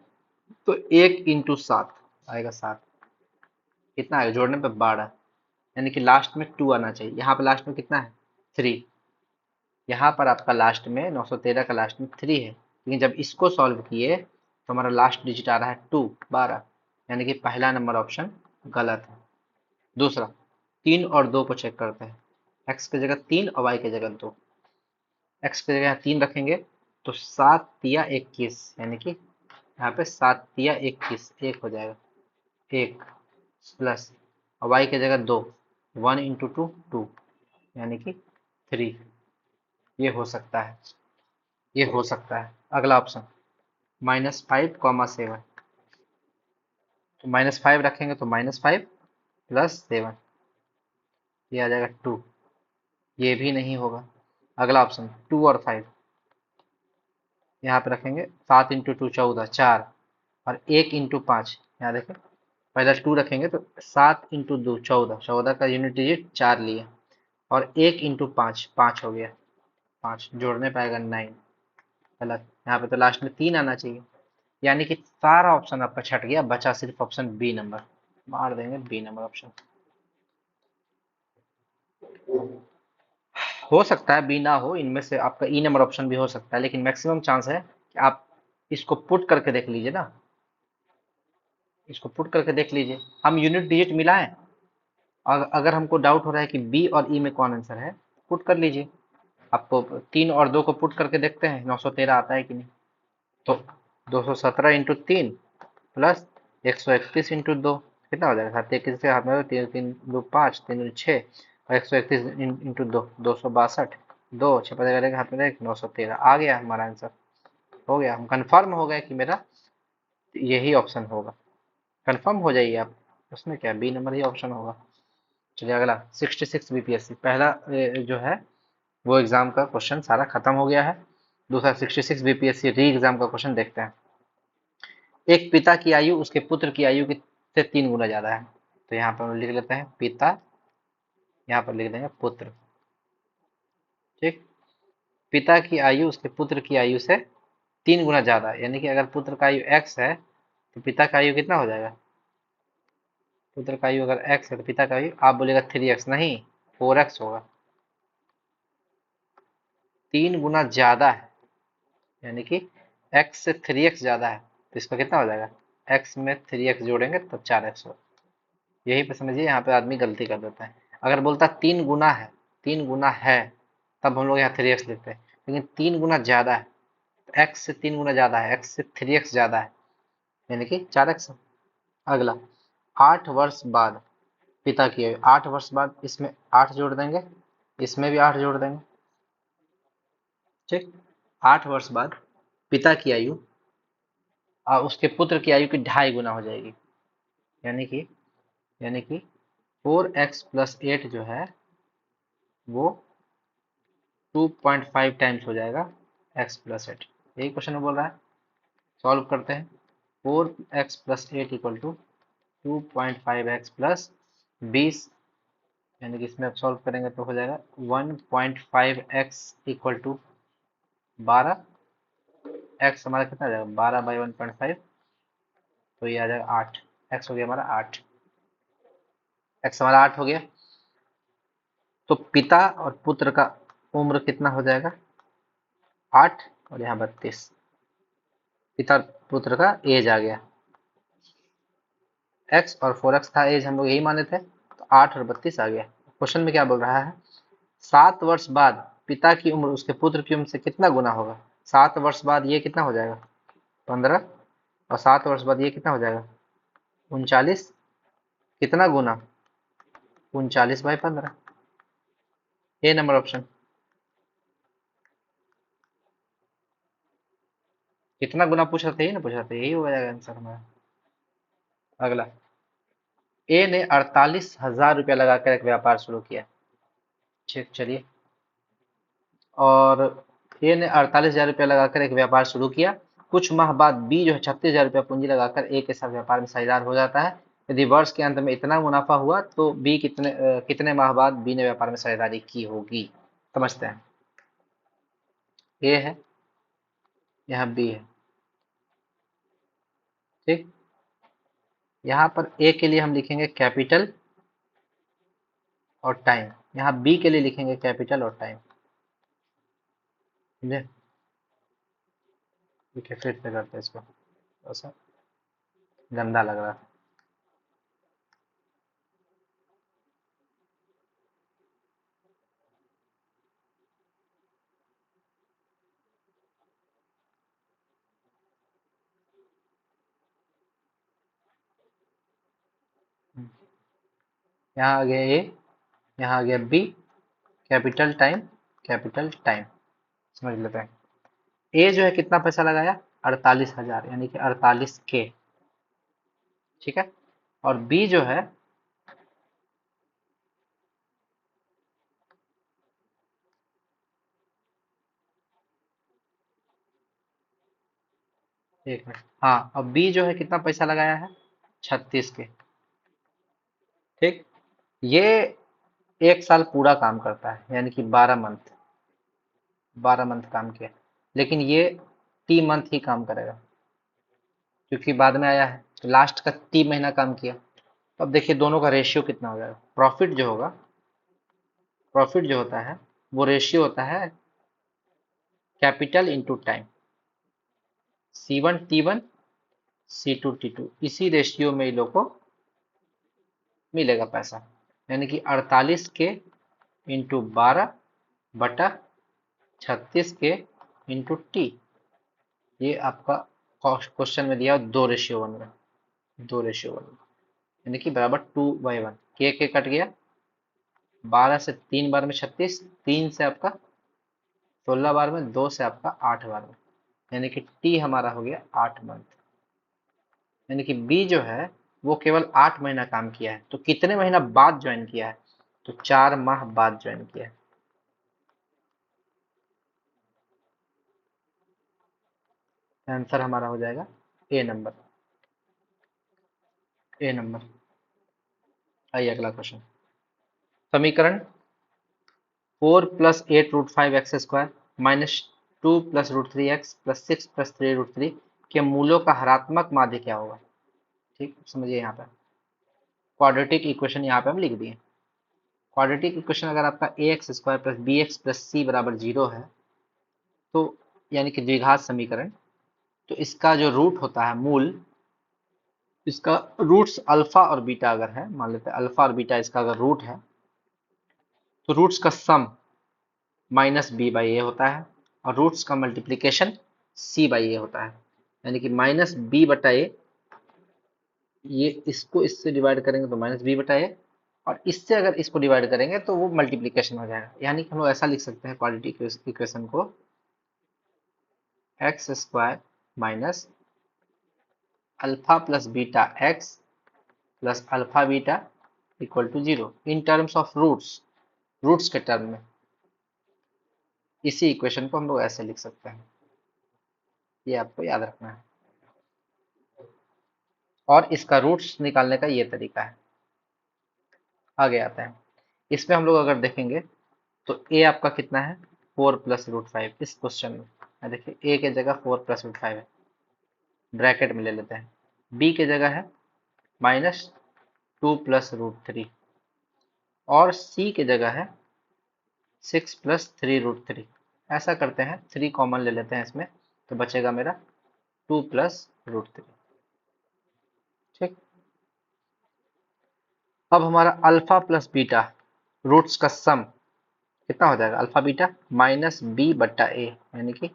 तो 1 × 7 आएगा 7। कितना आएगा जोड़ने पे? 12। यानी कि लास्ट में 2 आना चाहिए। यहाँ पे लास्ट में कितना है? 3। यहाँ पर आपका लास्ट में 913 का लास्ट में 3 है, लेकिन जब इसको सॉल्व किए तो हमारा लास्ट डिजिट आ रहा है 2, 12। यानी कि पहला नंबर ऑप्शन गलत है। दूसरा, 3 और 2 को चेक करते हैं। x की जगह 3 और y की जगह 2। x की जगह 3 रखेंगे तो 7 × 3 = 21, यानी कि यहाँ पे 7 × 3 = 21, 1 हो जाएगा, 1 प्लस, और y की जगह 2, 1 × 2 2, यानी कि 3। ये हो सकता है, ये हो सकता है। अगला ऑप्शन -5, 7। तो -5 रखेंगे तो -5 + 7, ये आ जाएगा 2। ये भी नहीं होगा। अगला ऑप्शन 2 और 5, यहाँ पे रखेंगे 7 × 2 = 14, 4, और 1 × 5, यहाँ देखें पहले 2 रखेंगे तो 7 × 2 = 14, 14 का यूनिट डिजिट 4 लिए, और 1 × 5 5 हो गया, 5 जोड़ने पाएगा 9। गलत। यहाँ पे तो लास्ट में 3 आना चाहिए। यानी कि सारा ऑप्शन आपका छट गया, बचा सिर्फ ऑप्शन बी नंबर। मार देंगे बी नंबर ऑप्शन। हो सकता है बी ना हो, इनमें से आपका ई नंबर ऑप्शन भी हो सकता है, लेकिन मैक्सिमम चांस है कि आप इसको पुट करके देख लीजिए ना, इसको पुट करके देख लीजिए। हम यूनिट डिजिट मिलाएं, और अगर हमको डाउट हो रहा है कि बी और ई में कौन आंसर है, पुट कर लीजिए। आपको 3 और 2 को पुट करके देखते हैं 913 आता है कि नहीं। तो 217 इंटू 3 प्लस 131 इंटू 2 कितना हो जाएगा? 7 के हाथ में 3 3 2 5 3 2 6 और 131 इंटू 2 262 2 6 पता हाथ में 913 आ गया हमारा आंसर। हो गया, हम कंफर्म हो गए कि मेरा यही ऑप्शन होगा। कंफर्म हो जाइए आप, उसमें क्या बी नंबर ही ऑप्शन होगा। चलिए अगला 66 बीपीएससी पहला जो है वो एग्जाम का क्वेश्चन सारा खत्म हो गया है। दूसरा 66 बीपीएससी री एग्जाम का क्वेश्चन देखते हैं। एक पिता की आयु उसके पुत्र की आयु से 3 गुना ज्यादा है। तो यहाँ पर हम लिख लेते हैं पिता, यहाँ पर लिख देंगे पुत्र। ठीक, पिता की आयु उसके पुत्र की आयु से 3 गुना ज्यादा है, यानी कि अगर पुत्र का आयु x है तो पिता का आयु कितना हो जाएगा? पुत्र का आयु अगर x है तो पिता का आयु आप बोलेगा 3x, नहीं 4x होगा। 3 गुना ज्यादा है यानी कि x से 3x ज्यादा है, तो इसका कितना हो जाएगा? x में 3x जोड़ेंगे तब 4x होगा। यही पे समझिए यहाँ पे आदमी गलती कर देता है। अगर बोलता 3 गुना है, 3 गुना है, तब हम लोग यहाँ 3x लिखते हैं, लेकिन 3 गुना ज्यादा है, x से 3 गुना ज्यादा है, x से 3x ज्यादा है, यानी कि 4x। अगला 8 वर्ष बाद पिता की आयु, 8 वर्ष बाद इसमें 8 जोड़ देंगे, इसमें भी 8 जोड़ देंगे। ठीक, 8 वर्ष बाद पिता की आयु और उसके पुत्र की आयु की 2.5 गुना हो जाएगी, यानी कि 4x प्लस 8 जो है वो 2.5 टाइम्स हो जाएगा x प्लस 8। यही क्वेश्चन में बोल रहा है, सॉल्व करते हैं। 4x plus 8 equal to 2.5x plus 20, यानी कि इसमें अब सॉल्व करेंगे तो हो जाएगा 1.5x इक्वल टू 12। x हमारा कितना आ जाएगा? 12 बाई 1.5, तो ये आ जाएगा 8। x हो गया हमारा 8, x हमारा 8 हो गया। तो पिता और पुत्र का उम्र कितना हो जाएगा? 8 और यहाँ 32। पिता और पुत्र का एज आ गया, x और 4x था एज, हम लोग यही माने थे, तो 8 और 32 आ गया। क्वेश्चन में क्या बोल रहा है? 7 वर्ष बाद पिता की उम्र उसके पुत्र की उम्र से कितना गुना होगा? 7 वर्ष बाद ये कितना हो जाएगा? 15, और 7 वर्ष बाद ये कितना हो जाएगा? 39। कितना गुना? 39/15। ए नंबर ऑप्शन। कितना गुना पूछ रहे थे, यही ना पूछ रहे थे, यही हो जाएगा आंसर हमारा। अगला, ए ने 48,000 रुपया लगाकर एक व्यापार शुरू किया। ठीक, चलिए, और ए ने 48,000 रुपया लगाकर एक व्यापार शुरू किया। कुछ माह बाद बी जो है 36,000 रुपया पूंजी लगाकर ए के साथ व्यापार में साझेदार हो जाता है। यदि वर्ष के अंत में इतना मुनाफा हुआ तो बी कितने माह बाद बी ने व्यापार में साझेदारी की होगी? समझते हैं। ए है, यहाँ बी है। ठीक, यहाँ पर ए के लिए हम लिखेंगे कैपिटल और टाइम, यहाँ बी के लिए लिखेंगे कैपिटल और टाइम। समझे? ठीक है, फिर से करते हैं इसको, थोड़ा सा गंदा लग रहा है। यहाँ आ गया ए, यहाँ आ गया B, capital time, capital time. समझ लेते हैं। ए जो है कितना पैसा लगाया? 48,000, यानी कि 48K। ठीक है, और बी जो है एक मिनट, हाँ, और बी जो है कितना पैसा लगाया है? 36K। ठीक, ये एक साल पूरा काम करता है, यानी कि 12 मंथ, 12 मंथ काम किया, लेकिन ये 3 मंथ ही काम करेगा क्योंकि बाद में आया है, तो लास्ट का 3 महीना काम किया। अब देखिए दोनों का रेशियो कितना हो जाएगा। प्रॉफिट जो होगा, प्रॉफिट जो होता है वो रेशियो होता है capital into time, C1T1 C2T2, इसी रेशियो में इन लोग को मिलेगा पैसा, यानी कि 48K इंटू 12 बटा 36 के इंटू टी, ये आपका क्वेश्चन में दिया 2:1 में, 2:1 यानी कि बराबर 2/1। के कट गया, 12 से 3 बार में 36, 3 से आपका 16 बार में, 2 से आपका 8 बार में, यानी कि टी हमारा हो गया 8 मंथ। यानी कि बी जो है वो केवल 8 महीना काम किया है। तो कितने महीना बाद ज्वाइन किया है? तो 4 माह बाद ज्वाइन किया है। आंसर हमारा हो जाएगा ए नंबर, ए नंबर। आइए अगला क्वेश्चन। समीकरण 4 plus 8√5x² minus 2 plus √3x plus 6 plus 3√3 के मूलों का हरात्मक माध्य क्या होगा? ठीक समझिए, यहाँ पर क्वाड्रेटिक इक्वेशन यहाँ पे हम लिख दिए। क्वाड्रेटिक इक्वेशन अगर आपका ax² plus bx plus c बराबर 0 है, तो यानी कि द्विघात समीकरण, तो इसका जो रूट होता है, मूल, इसका रूट्स अल्फा और बीटा अगर है, मान लेते हैं अल्फा और बीटा इसका अगर रूट है, तो रूट्स का सम माइनस बी बाई ए होता है और रूट्स का मल्टीप्लीकेशन सी बाई ए होता है। यानी कि माइनस बी बटा ए, ये इसको इससे डिवाइड करेंगे तो माइनस बी बटा ए, और इससे अगर इसको डिवाइड करेंगे तो वो मल्टीप्लीकेशन हो जाएगा। यानी कि हम लोग ऐसा लिख सकते हैं क्वाड्रेटिक इक्वेशन को, x² minus alpha plus beta X plus alpha beta equal to 0 in terms of roots, roots के टर्म में। इसी इक्वेशन को हम लोग ऐसे लिख सकते हैं, ये आपको याद रखना है। और इसका रूट्स निकालने का ये तरीका है। आगे आते हैं, इसमें हम लोग अगर देखेंगे तो ए आपका कितना है, 4 प्लस √5 इस क्वेश्चन में। देखिए ए के जगह 4 प्लस √5 है, ब्रैकेट में ले लेते हैं। बी के जगह है माइनस 2 प्लस √3 और सी के जगह है 6 प्लस 3√3। ऐसा करते हैं, 3 कॉमन ले लेते हैं इसमें, तो बचेगा मेरा 2 प्लस √3। ठीक, अब हमारा अल्फा प्लस बीटा रूट्स का सम कितना हो जाएगा, अल्फा बीटा माइनस बी बट्टा ए, यानी कि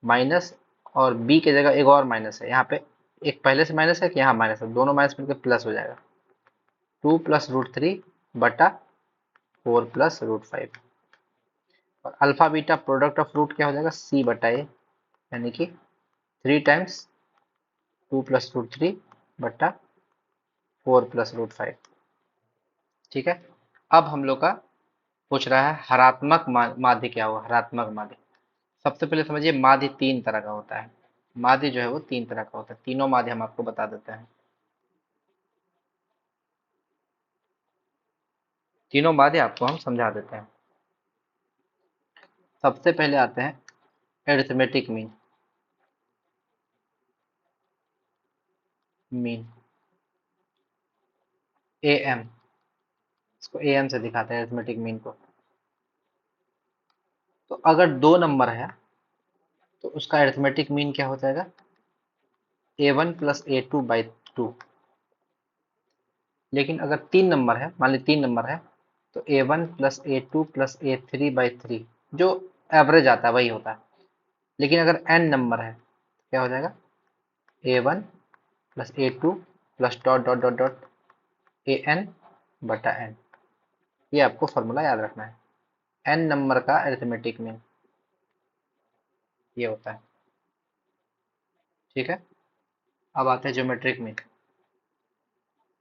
माइनस, और बी के जगह एक और माइनस है, यहाँ पे एक पहले से माइनस है कि यहाँ माइनस है, दोनों माइनस मिलकर प्लस हो जाएगा, 2 प्लस √3 बटा 4 प्लस √5। और alpha beta product of root क्या हो जाएगा, सी बटा ए, यानी कि 3 टाइम्स 2 प्लस √3 बटा 4 प्लस √5। ठीक है, अब हम लोग का पूछ रहा है हरात्मक माध्य क्या हुआ, हरात्मक माध्य। सबसे पहले समझिए माध्य 3 तरह का होता है। माध्य जो है वो 3 तरह का होता है, तीनों माध्य हम आपको बता देते हैं। तीनों माध्य आपको हम समझा देते हैं। सबसे पहले आते हैं एरिथमेटिक मीन, मीन एम, इसको एम से दिखाते हैं एरिथमेटिक मीन को। तो अगर 2 नंबर है तो उसका एरिथमेटिक मीन क्या हो जाएगा, a1 प्लस a2 बाई 2। लेकिन अगर 3 नंबर है, मान ली 3 नंबर है, तो a1 plus a2 plus a3 by 3, जो एवरेज आता है वही होता है। लेकिन अगर n नंबर है क्या हो जाएगा, a1 plus a2 plus dot dot dot dot an बटा n। ये आपको फॉर्मूला याद रखना है, n नंबर का अरिथमेटिक मीन ये होता है। ठीक है, अब आते हैं ज्योमेट्रिक मीन।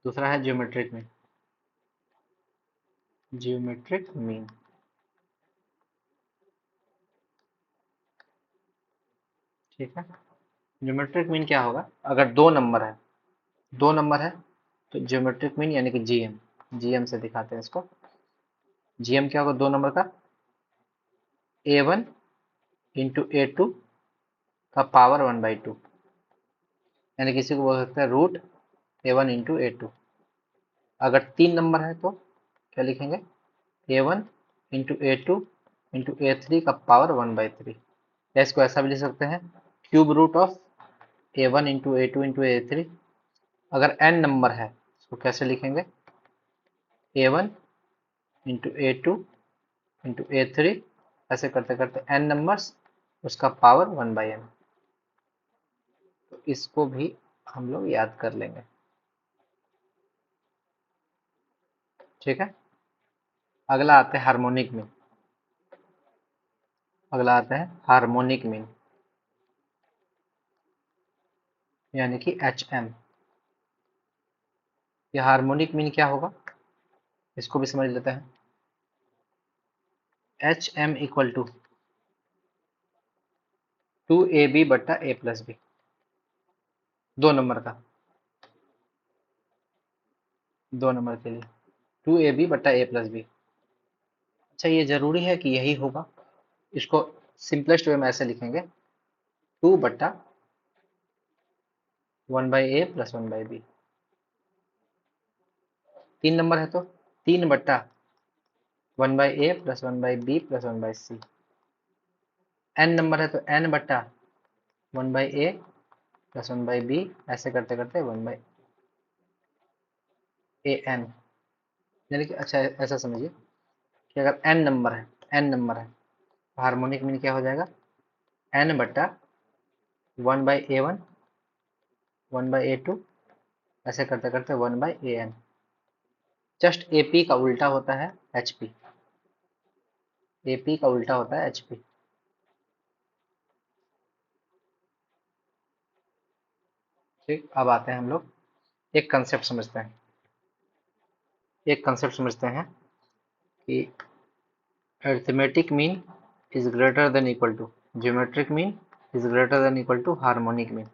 दूसरा है ज्योमेट्रिक मीन, ज्योमेट्रिक मीन। ठीक है, ज्योमेट्रिक मीन क्या होगा, अगर 2 नंबर है, 2 नंबर है तो ज्योमेट्रिक मीन यानी कि जीएम, जीएम से दिखाते हैं इसको। जीएम क्या होगा 2 नंबर का, a1 इंटू a2 का पावर 1/2, यानी किसी को बोल सकते हैं रूट a1 इंटू a2। अगर 3 नंबर है तो क्या लिखेंगे, a1 into a2 into a3 का पावर 1/3, या इसको ऐसा भी लिख सकते हैं cube root of a1 into a2 into a3। अगर n नंबर है इसको कैसे लिखेंगे, a1 into a2 into a3 ऐसे करते करते n नंबर्स, उसका पावर 1/n। तो इसको भी हम लोग याद कर लेंगे। ठीक है, अगला आता है हार्मोनिक मीन। अगला आता है हार्मोनिक मीन, यानी कि HM। ये हार्मोनिक मीन क्या होगा, इसको भी समझ लेते हैं। HM इक्वल टू 2AB बट्टा A प्लस बी, 2 नंबर का, 2 नंबर के लिए 2AB बट्टा A प्लस बी। अच्छा, ये जरूरी है कि यही होगा? इसको सिंपलेस्ट वे में ऐसे लिखेंगे, 2/1/A प्लस 1/B। 3 नंबर है तो 3/1/A plus 1/B plus 1/C। n number है तो n/1/A प्लस 1/B, ऐसे करते करते 1/AN। यानी कि अच्छा ऐसा समझिए कि अगर n नंबर है तो हार्मोनिक मीन क्या हो जाएगा, n/1/A1 1/A2, ऐसे करते करते 1/AN। जस्ट AP का उल्टा होता है HP। AP का उल्टा होता है HP। ठीक, अब आते हैं हम लोग एक कंसेप्ट समझते हैं। एक कंसेप्ट समझते हैं कि arithmetic mean is greater than equal to geometric mean is greater than equal to harmonic mean.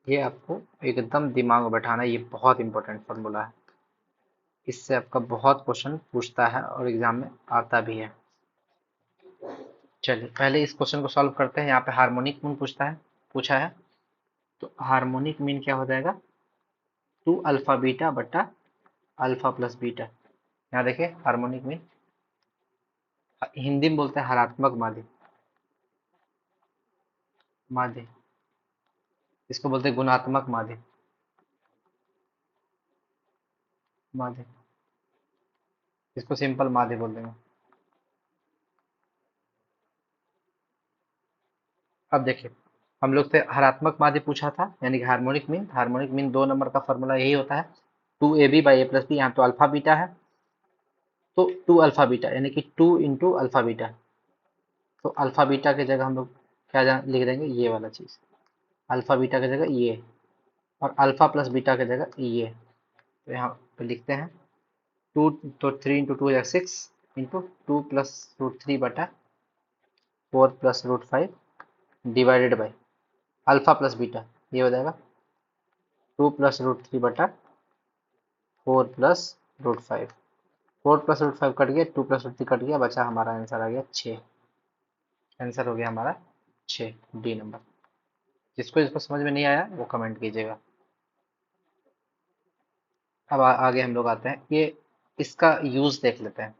ये आपको एकदम दिमाग में बैठाना है, ये बहुत इंपॉर्टेंट फॉर्मूला है। इससे आपका बहुत क्वेश्चन पूछता है और एग्जाम में आता भी है। चलिए पहले इस क्वेश्चन को सॉल्व करते हैं। यहाँ पे हार्मोनिक मीन पूछा है। तो हार्मोनिक मीन क्या हो जाएगा, 2α बीटा बट्टा अल्फा प्लस बीटा। यहाँ देखिए हार्मोनिक मीन हिंदी में बोलते हैं हरात्मक माध्य। माध्य, इसको बोलते हैं गुणात्मक माध्य। माध्य, इसको सिंपल माध्य बोल देंगे। अब देखिए, हम लोग से हरात्मक माध्य पूछा था, यानी कि हार्मोनिक मीन 2 नंबर का फॉर्मूला यही होता है, 2AB/A प्लस बी। यहाँ तो अल्फा बीटा है तो 2α बीटा, यानी कि 2 × अल्फा बीटा। तो अल्फा बीटा की जगह हम लोग क्या लिख देंगे, ये वाला चीज, अल्फा बीटा की जगह ये, और अल्फा प्लस बीटा की जगह ये। तो यहाँ पे लिखते हैं 2, तो 3 × 2 = 6 into 2 + √3/4 + √5 divided by alpha plus beta. ये हो जाएगा 2 + √3/4 + √5। 4 + √5 कट गया, 2 + √3 कट गया, बचा हमारा आंसर आ गया 6। आंसर हो गया हमारा 6, डी नंबर। जिसको जिसको समझ में नहीं आया वो कमेंट कीजिएगा। अब आगे हम लोग आते हैं, ये इसका यूज देख लेते हैं।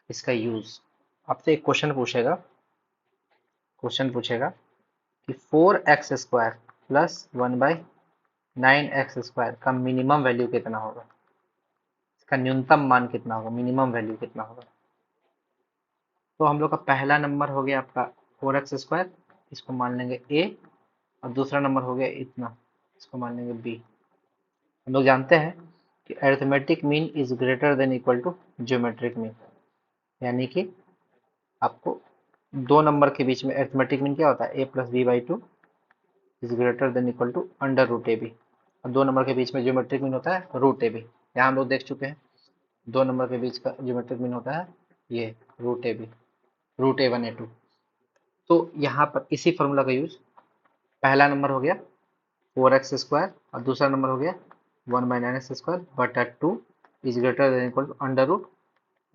इसका यूज, आपसे एक क्वेश्चन पूछेगा कि 4x² प्लस 1/9x² का मिनिमम वैल्यू कितना होगा, इसका न्यूनतम मान कितना होगा, मिनिमम वैल्यू कितना होगा। तो हम लोग का पहला नंबर हो गया आपका 4x², इसको मान लेंगे a, और दूसरा नंबर हो गया इतना, इसको मान लेंगे b। हम लोग जानते हैं कि arithmetic mean is greater than equal to geometric mean, यानी कि आपको 2 नंबर के बीच में अरिथमेटिक मीन क्या होता है, a+b/2 is greater than equal to √ab। और 2 नंबर के बीच में ज्योमेट्रिक मीन होता है √ab। यहाँ हम लोग देख चुके हैं 2 नंबर के बीच का ज्योमेट्रिक मीन होता है ये √ab, √a1 a2। तो यहाँ पर इसी फॉर्मूला का यूज, पहला नंबर हो गया 4x² और दूसरा नंबर हो गया 1/9x² बटा 2 is greater than equal to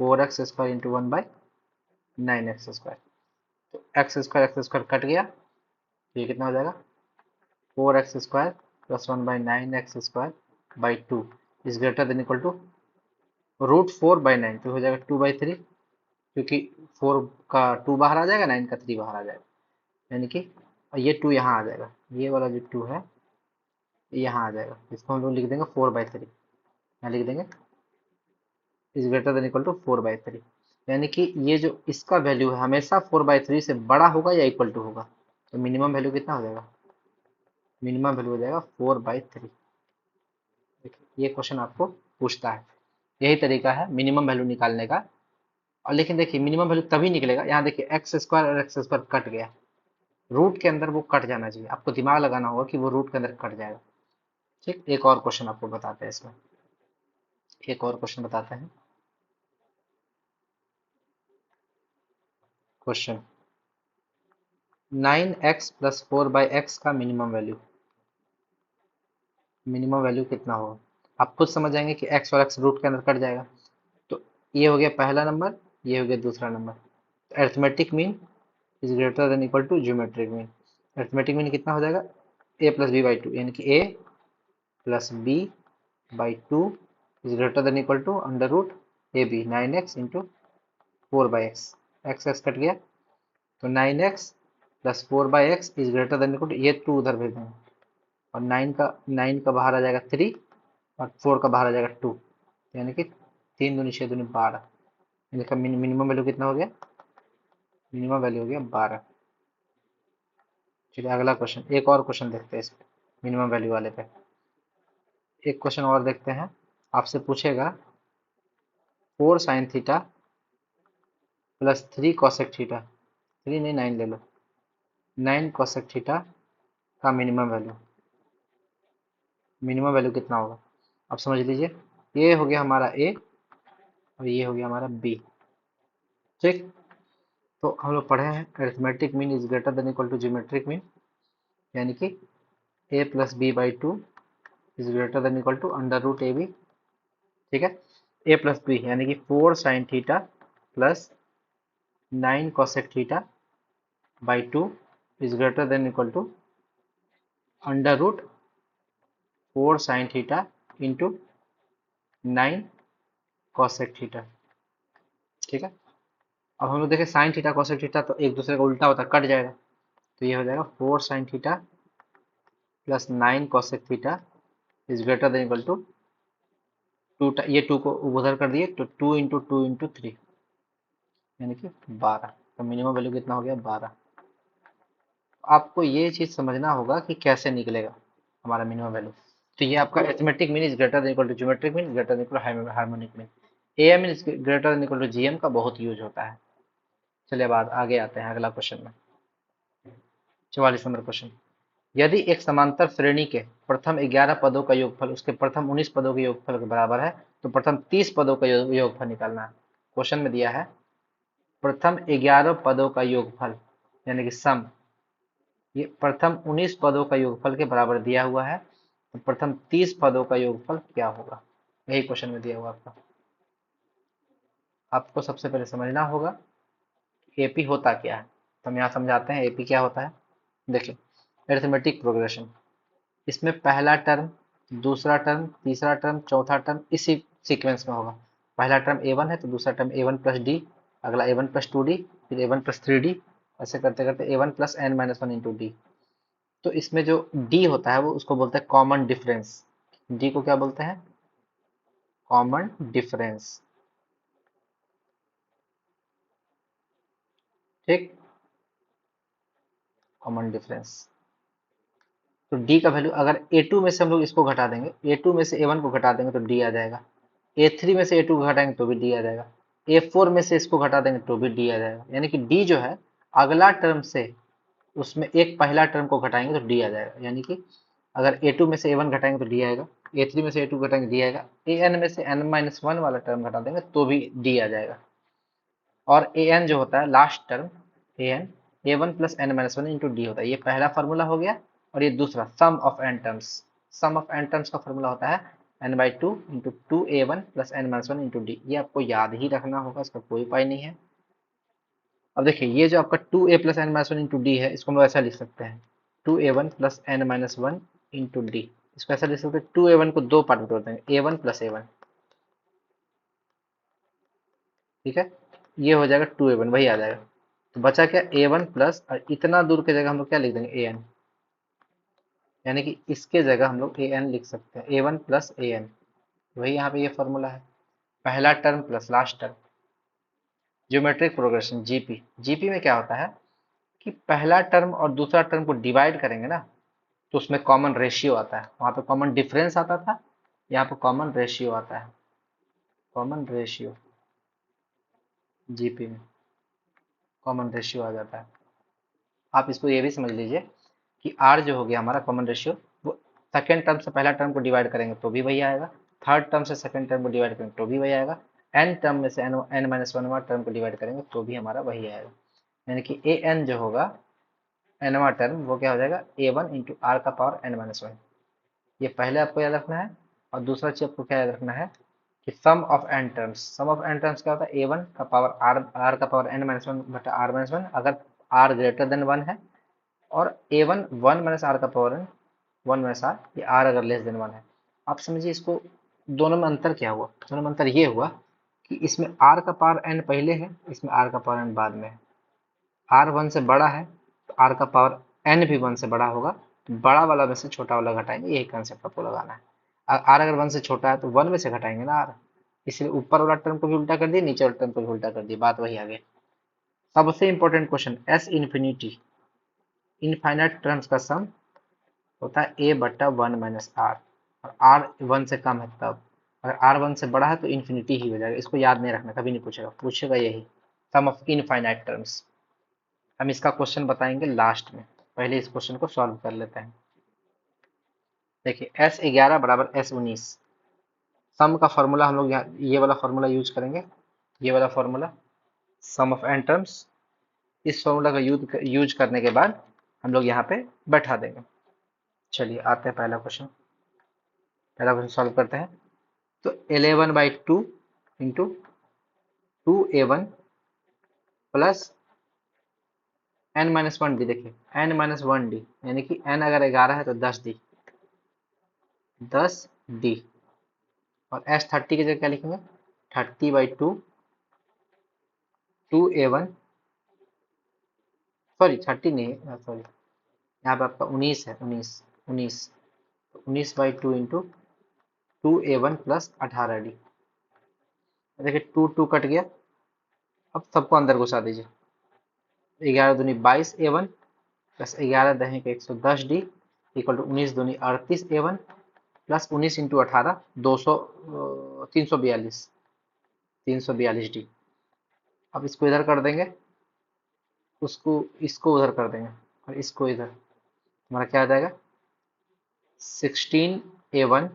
√4x² into 1/9x²। तो x² कट गया, तो ये कितना हो जाएगा, 4x² plus 1/9x² by 2 is greater than equal to √4/9, तो हो जाएगा 2/3, क्योंकि 4 का 2 बाहर आ जाएगा, 9 का 3 बाहर आ जाएगा, यानी कि ये 2 यहाँ आ जाएगा, ये वाला जो 2 है ये यहाँ आ जाएगा। इसको हम लोग लिख देंगे 4/3, यहाँ लिख देंगे is greater than equal to 4/3, यानी कि ये जो इसका वैल्यू है हमेशा 4/3 से बड़ा होगा या इक्वल टू होगा। तो मिनिमम वैल्यू कितना हो जाएगा, मिनिमम वैल्यू हो जाएगा 4/3। देखिए ये क्वेश्चन आपको पूछता है, यही तरीका है मिनिमम वैल्यू निकालने का। और लेकिन देखिए मिनिमम वैल्यू तभी निकलेगा, यहाँ देखिए एक्स स्क्वायर और एक्स स्क्वायर कट गया, रूट के अंदर वो कट जाना चाहिए, आपको दिमाग लगाना होगा कि वो रूट के अंदर कट जाएगा। ठीक, एक और क्वेश्चन आपको बताते हैं इसमें, एक और क्वेश्चन बताते हैं। क्वेश्चन 9x प्लस 4/x का मिनिमम वैल्यू, मिनिमम वैल्यू कितना होगा। आप खुद समझ जाएंगे कि x और x रूट के अंदर कट जाएगा। तो ये हो गया पहला नंबर, ये हो गया दूसरा number. Arithmetic mean is greater than equal to geometric mean. Arithmetic mean कितना हो जाएगा, a plus B by two, यानी कि a plus B by two is greater than equal to under root A B, 9x into 4/x, X X cut गया, तो 9x plus 4/x is greater than equal to, ये two उधर भेज देंगे, और 9 का बाहर आ जाएगा 3, और 4 का बाहर आ जाएगा 2, यानी कि 3 दूनी 6 दूनी 12। इनका मिनिमम वैल्यू कितना हो गया, मिनिमम वैल्यू हो गया 12। चलिए अगला क्वेश्चन, एक और क्वेश्चन देखते हैं इस मिनिमम वैल्यू वाले पे। एक क्वेश्चन और देखते हैं, आपसे पूछेगा 4 sine theta plus 3 cosec theta, 3 नहीं 9 ले लो, 9 कॉसेक थीटा का मिनिमम वैल्यू, मिनिमम वैल्यू कितना होगा। आप समझ लीजिए, ये हो गया हमारा ए और ये हो गया हमारा बी। ठीक, तो हम लोग पढ़े हैं arithmetic mean is greater than equal to geometric mean, यानी कि a plus B by two is greater than equal to under root A b. ठीक है, ए प्लस बी यानी कि 4 sine theta plus 9 cosec theta by two is greater than equal to under root 4 sine theta into 9 cosec theta. ठीक है, अब हम लोग देखें साइन थीटा कॉसेक थीटा तो एक दूसरे का उल्टा होता है, कट जाएगा, तो ये हो जाएगा 4 sine theta plus 9 cosec theta is greater than equal to two, ये टू को उधर कर दिए तो 2 इंटू 3 यानी कि 12। तो मिनिमम वैल्यू कितना हो गया 12। आपको ये चीज समझना होगा कि कैसे निकलेगा हमारा मिनिमम वैल्यू। तो ये आपका arithmetic mean is greater than equal to geometric mean greater than equal to harmonic mean. AM is greater than equal to GM का बहुत यूज होता है। चलिए बाद आगे आते हैं अगला क्वेश्चन में। 44 नंबर क्वेश्चन, यदि एक समांतर श्रेणी के प्रथम 11 पदों का योगफल उसके प्रथम 19 पदों के योगफल के बराबर है तो प्रथम 30 पदों का योगफल निकालना है। क्वेश्चन में दिया है प्रथम 11 पदों का योगफल यानी कि सम, ये प्रथम 19 पदों का योगफल के बराबर दिया हुआ है, तो प्रथम 30 पदों का योगफल क्या होगा, यही क्वेश्चन में दिया हुआ आपका। आपको सबसे पहले समझना होगा एपी होता क्या है, तो हम यहाँ समझाते हैं एपी क्या होता है। देखिए अरिथमेटिक प्रोग्रेशन, इसमें पहला टर्म, दूसरा टर्म, तीसरा टर्म, चौथा टर्म इसी सीक्वेंस में होगा। पहला टर्म a1 है तो दूसरा टर्म a1 प्लस डी, अगला a1 प्लस टू डी, फिर a1 प्लस थ्री डी, ऐसे करते करते a1 plus n minus one into D. तो इसमें जो डी होता है वो उसको बोलते हैं कॉमन डिफरेंस, डी को क्या बोलते हैं, कॉमन डिफरेंस। ठीक, कॉमन डिफरेंस। तो डी का वैल्यू अगर a2 में से हम लोग इसको घटा देंगे, a2 में से a1 को घटा देंगे तो डी आ जाएगा, a3 में से a2 को घटाएंगे तो भी डी आ जाएगा, a4 में से इसको घटा देंगे तो भी डी आ जाएगा, यानी कि डी जो है अगला टर्म से उसमें एक पहला टर्म को घटाएंगे तो डी आ जाएगा। यानी कि अगर a2 में से a1 घटाएंगे तो डी आएगा, a3 में से a2 घटाएंगे डी आएगा, an में से n माइनस वन वाला टर्म घटा देंगे तो भी डी आ जाएगा। और an जो होता है last term an a1 plus n minus one into D होता है, ये पहला फॉर्मूला हो गया। और ये दूसरा sum of n terms, sum of n terms का फॉर्मूला होता है n by two into two A one plus N minus one into d. ये आपको याद ही रखना होगा, इसका कोई उपाय नहीं है। अब देखिए ये जो आपका two A plus N minus one into D है इसको हम लोग ऐसा लिख सकते हैं, टू ए one plus N minus one into D. इसको ऐसा लिख सकते हैं, टू ए वन को दो पार्ट में तोड़ देंगे, ए वन प्लस ए वन। ठीक है, ये हो जाएगा टू ए वन, वही आ जाएगा। तो बचा क्या ए वन प्लस, और इतना दूर की जगह हम लोग क्या लिख देंगे ए एन, यानी कि इसके जगह हम लोग ए एन लिख सकते हैं, ए वन प्लस ए एन, वही यहाँ पे ये फॉर्मूला है। पहला term plus last term, geometric progression GP. GP में क्या होता है कि पहला टर्म और दूसरा टर्म को डिवाइड करेंगे ना, तो उसमें कॉमन रेशियो आता है। वहां पे कॉमन डिफरेंस आता था, यहाँ पे कॉमन रेशियो आता है। कॉमन रेशियो जीपी में कॉमन रेशियो आ जाता है। आप इसको ये भी समझ लीजिए कि आर जो हो गया हमारा कॉमन रेशियो, वो सेकेंड टर्म से पहला टर्म को डिवाइड करेंगे तो भी वही आएगा, थर्ड टर्म से सेकेंड टर्म को डिवाइड करेंगे तो भी वही आएगा, एन टर्म में से एन माइनस वन टर्म को डिवाइड करेंगे तो भी हमारा वही आएगा। यानी कि ए एन जो होगा एनवा टर्म, वो क्या हो जाएगा ए वन इंटू आर का पावर एन माइनस वन। ये पहले आपको याद रखना है। और दूसरा चीज आपको क्या याद रखना है कि sum of N terms, sum of N terms क्या होता है ए वन का पावर आर, आर का पावर एन माइनस वन बटा आर माइनस वन, अगर आर ग्रेटर देन वन है, और a one one minus r का power n one minus r, ये आर अगर लेस देन वन है। आप समझिए इसको, दोनों में अंतर क्या हुआ, दोनों में अंतर ये हुआ कि इसमें आर का पावर एन पहले है, इसमें आर का पावर एन बाद में है। आर वन से बड़ा है तो आर का पावर एन भी वन से बड़ा होगा, तो बड़ा वाला में से छोटा वाला घटाएंगे, यही कंसेप्ट आपको लगाना है। आर अगर वन से छोटा है तो वन में से घटाएंगे ना आर, इसलिए ऊपर वाला टर्म को भी उल्टा कर दिए, नीचे वाला टर्म को भी उल्टा कर दिए, बात वही आ गई। सबसे important question, S infinity, infinite terms का सम होता है ए बट्टा वन माइनस आर, और आर वन से कम है तब, अगर आर वन से बड़ा है तो इन्फिनिटी ही हो जाएगा। इसको याद नहीं रखना, कभी नहीं पूछेगा, पूछेगा यही सम ऑफ इनफाइनाइट टर्म्स। हम इसका क्वेश्चन बताएंगे लास्ट में, पहले इस क्वेश्चन को सॉल्व कर लेते हैं। देखिए एस ग्यारह बराबर एस उन्नीस, सम का फॉर्मूला हम लोग यहाँ ये वाला फॉर्मूला यूज करेंगे, ये वाला formula sum of N terms. इस फॉर्मूला का यूज करने के बाद हम लोग यहाँ पे बैठा देंगे। चलिए आते हैं पहला क्वेश्चन, पहला क्वेश्चन सॉल्व करते हैं। तो 11/2 into 2a1 plus N minus one D, देखिए एन माइनस वन डी, यानी कि एन अगर 11 है तो 10 डी, 10 डी। और एस 30 की जगह क्या लिखेंगे, 30/2 2a1, सॉरी 30 नहीं, सॉरी यहाँ पे आपका 19 है, 19 तो 19/2 इंटू 2a1 प्लस 18 डी। देखिए 2 कट गया, अब सबको अंदर घुसा दीजिए, 11 दूनी 22a1 प्लस 11 दही के 110 डी इक्वल टू 19 दूनी 38a1 प्लस 19 इंटू 18 200, 342, 342 डी। अब इसको इधर कर देंगे, उसको इसको उधर कर देंगे, और इसको इधर, हमारा क्या आ जाएगा 16a1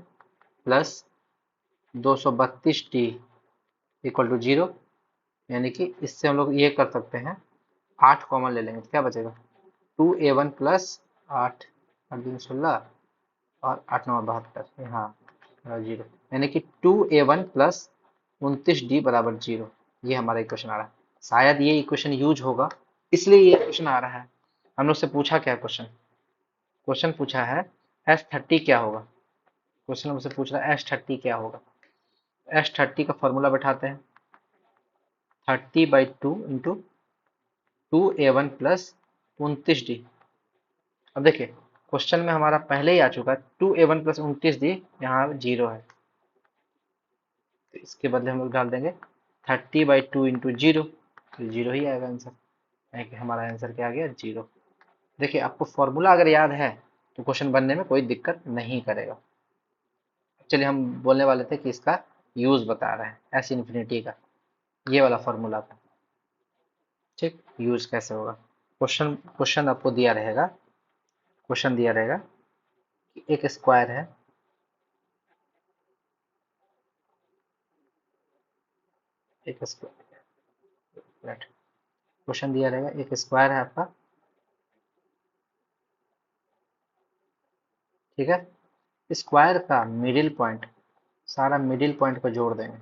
plus 232 D equal to 0। यानी कि इससे हम लोग ये कर सकते हैं, 8 कॉमन ले लेंगे तो क्या बचेगा 2a1 प्लस 8, 8 दूनी 16 और 8 9 72, हाँ 0। यानी कि 2a1 प्लस 29 डी बराबर 0। ये हमारा इक्वेशन आ रहा है, शायद ये इक्वेशन यूज होगा इसलिए ये क्वेश्चन आ रहा है। हम लोग से पूछा क्या क्वेश्चन, क्वेश्चन पूछा है S30 क्या होगा, क्वेश्चन हमसे पूछ रहा है S30 क्या होगा। S30 का फॉर्मूला बैठाते हैं, 30/2 इंटू 2a1 प्लस 29 डी। अब देखिए क्वेश्चन में हमारा पहले ही आ चुका है 2a1 प्लस 29 डी, यहाँ 0 है तो इसके बदले हम लोग डाल देंगे 30/2 इंटू 0, तो 0 ही आएगा आंसर, यानी कि हमारा आंसर क्या आ गया 0। देखिए आपको फॉर्मूला अगर याद है तो क्वेश्चन बनने में कोई दिक्कत नहीं करेगा। चलिए हम बोलने वाले थे कि इसका यूज बता रहे हैं एस इन्फिनिटी का, ये वाला फॉर्मूला का, ठीक यूज कैसे होगा। क्वेश्चन क्वेश्चन आपको दिया रहेगा, क्वेश्चन दिया रहेगा कि एक स्क्वायर है, एक स्क्वायर, क्वेश्चन दिया रहेगा एक स्क्वायर है आपका, ठीक है। स्क्वायर का मिडिल पॉइंट, सारा मिडिल पॉइंट को जोड़ देंगे,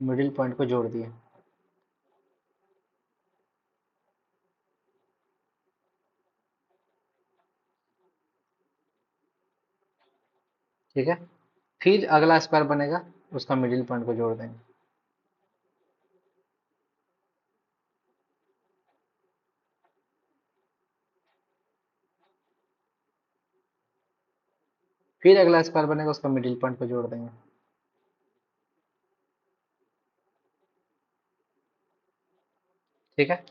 मिडिल पॉइंट को जोड़ दिए, ठीक है। फिर अगला स्क्वायर बनेगा, उसका मिडिल पॉइंट को जोड़ देंगे, फिर अगला स्क्वायर बनेगा, उसका मिडिल पॉइंट को जोड़ देंगे, ठीक है।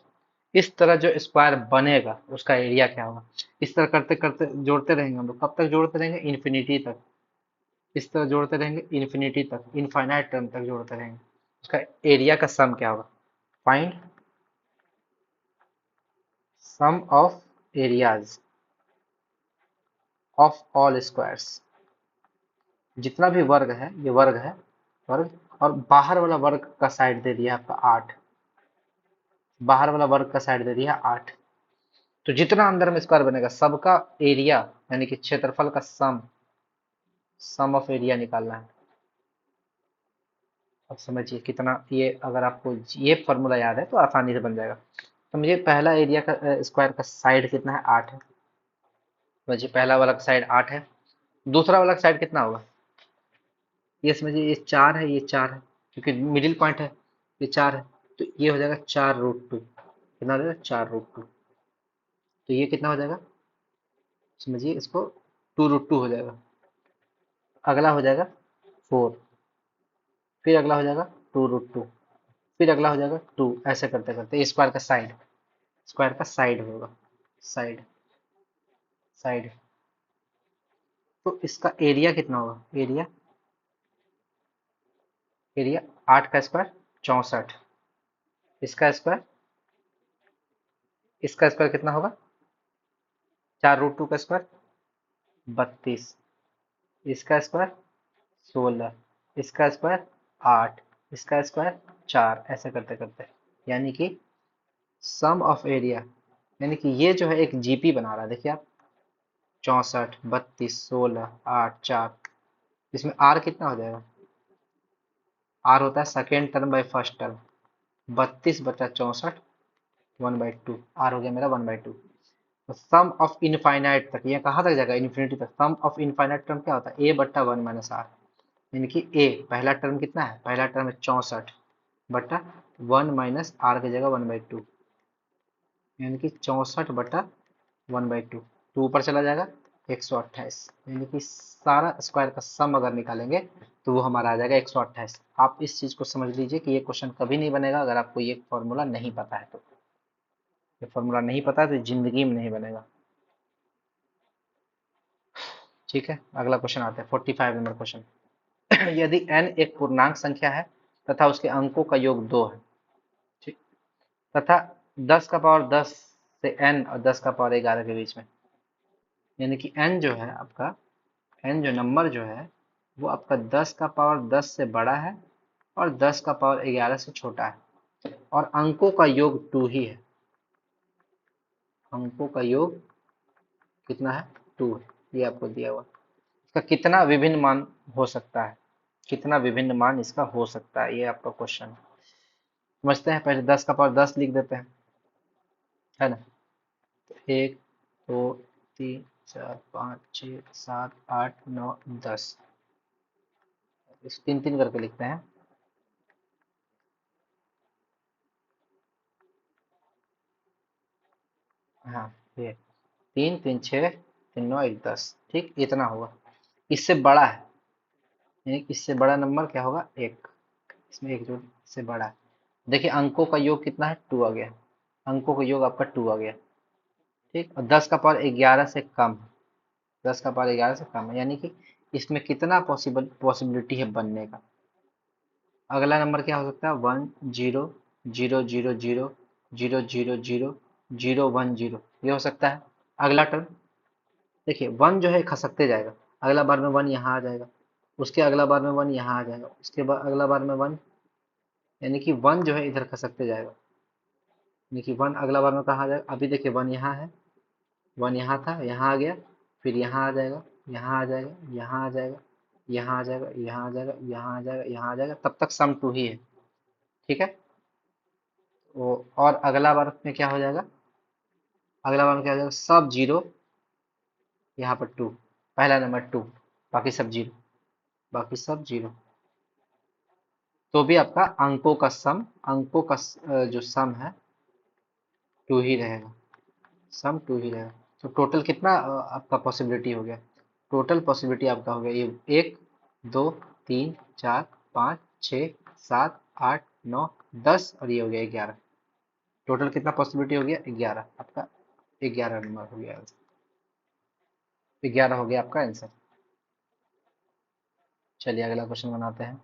इस तरह जो स्क्वायर बनेगा उसका एरिया क्या होगा। इस तरह करते करते जोड़ते रहेंगे हम लोग, कब तक जोड़ते रहेंगे, इन्फिनिटी तक। इस तरह जोड़ते रहेंगे इन्फिनिटी तक, इनफाइनाइट टर्म तक जोड़ते रहेंगे। उसका एरिया का सम क्या होगा। Find sum of areas of all squares. जितना भी वर्ग है, ये वर्ग है, वर्ग, और बाहर वाला वर्ग का साइड दे दिया आपका 8। बाहर वाला वर्ग का साइड दे दिया 8। तो जितना अंदर में स्क्वायर बनेगा सबका एरिया, यानी कि क्षेत्रफल का सम ऑफ एरिया निकालना है। अब समझिए कितना, ये अगर आपको ये फॉर्मूला याद है तो आसानी से बन जाएगा। समझिए पहला एरिया का स्क्वायर का साइड कितना है, 8 है। समझिए पहला वाला का साइड 8 है। दूसरा वाला का साइड कितना होगा, ये समझिए ये 4 है, ये 4 है, क्योंकि मिडिल पॉइंट है, ये 4 है। तो ये हो जाएगा 4√2। कितना हो जाएगा, 4√2। तो ये कितना हो जाएगा, समझिए इसको 2√2 हो जाएगा। अगला हो जाएगा 4, फिर अगला हो जाएगा 2√2, फिर अगला हो जाएगा 2। ऐसे करते करते स्क्वायर का साइड, स्क्वायर का साइड होगा, साइड, साइड। तो इसका एरिया कितना होगा, एरिया, एरिया 8 का स्क्वायर 64, इसका स्क्वायर, इसका स्क्वायर कितना होगा, 4√2 का स्क्वायर 32, इसका स्क्वायर 16, इसका स्क्वायर 8, इसका स्क्वायर 4। ऐसे करते करते, यानी कि सम ऑफ एरिया, यानी कि ये जो है एक जीपी बना रहा है, देखिए आप, 64, 32, 16, 8, 4। इसमें आर कितना हो जाएगा, आर होता है second term by first term, 32/64, 1/2। R हो गया मेरा 1/2। तो सम ऑफ इनफाइनाइट तक, ये कहाँ तक जाएगा, इन्फिनिटी तक। सम ऑफ इनफाइनाइट टर्म क्या होता है, a/1 - r। यानी कि ए पहला टर्म कितना है, पहला टर्म है 64/1 माइनस आर की जगह 1/2, यानी कि 64/1/2। तो ऊपर चला जाएगा 128, यानी कि सारा स्क्वायर का सम अगर निकालेंगे तो वो हमारा आ जाएगा 128। आप इस चीज को समझ लीजिए कि ये क्वेश्चन कभी नहीं बनेगा अगर आपको ये फॉर्मूला नहीं पता है तो। ये फॉर्मूला नहीं पता है तो जिंदगी में नहीं बनेगा। ठीक है, अगला क्वेश्चन आता है 45 नंबर क्वेश्चन। यदि n एक पूर्णांक संख्या है तथा उसके अंकों का योग 2 है, ठीक, तथा 10 का पावर 10 से n और 10 का पावर 11 के बीच में, यानी कि n जो है आपका, n जो नंबर जो है वो आपका 10 का पावर 10 से बड़ा है और 10 का पावर 11 से छोटा है, और अंकों का योग 2 ही है। अंकों का योग कितना है, 2 है, ये आपको दिया हुआ। इसका कितना विभिन्न मान हो सकता है, कितना विभिन्न मान इसका हो सकता है, ये आपका क्वेश्चन है। समझते हैं, पहले 10 का पावर 10 लिख देते हैं, है ना। तो 1, 2, 3, 4, 5, 6, 7, 8, 9, 10, इस 3 3 करके लिखते हैं। हाँ, ये 3 3 6 3 9 1 10, ठीक, इतना होगा। इससे बड़ा है, यानी इससे बड़ा नंबर क्या होगा, एक, इसमें एक जो इससे बड़ा है। देखिए अंकों का योग कितना है, 2 आ गया, अंकों का योग आपका 2 आ गया, ठीक। और 10 का पावर 11 से कम, 10 का पावर 11 से कम है, यानी कि इसमें कितना पॉसिबिलिटी है बनने का। अगला नंबर क्या हो सकता है, 1 0 0 0 0 0 0 0 0 1 0, ये हो सकता है। अगला टर्म देखिए, 1 जो है खसकते जाएगा, अगला बार में 1 यहाँ आ जाएगा, उसके अगला बार में 1 यहाँ आ जाएगा, उसके बाद अगला बार में 1, यानी कि 1 जो है इधर खसकते जाएगा, यानी कि 1 अगला बार में कहाँ आ जाएगा। अभी देखिए 1 यहाँ है, 1 यहाँ था, यहाँ आ गया, फिर यहाँ आ जाएगा, यहाँ आ जाएगा, यहाँ आ जाएगा, यहाँ आ जाएगा, यहाँ आ जाएगा, यहाँ आ जाएगा, यहाँ आ जाएगा, तब तक सम 2 ही है, ठीक है। वो और अगला बार में क्या हो जाएगा, अगला बार में क्या हो जाएगा, सब जीरो, यहाँ पर 2, पहला नंबर 2, बाकी सब जीरो, बाकी सब जीरो। तो भी आपका अंकों का सम, अंकों का जो सम है 2 ही रहेगा, सम 2 ही रहेगा। तो टोटल कितना आपका पॉसिबिलिटी हो गया, टोटल पॉसिबिलिटी आपका हो गया ये 1 2 3 4 5 6 7 8 9 10, और ये हो गया 11। टोटल कितना पॉसिबिलिटी हो गया? 11। आपका 11 नंबर हो गया आंसर। 11 हो गया आपका आंसर। चलिए अगला क्वेश्चन बनाते हैं।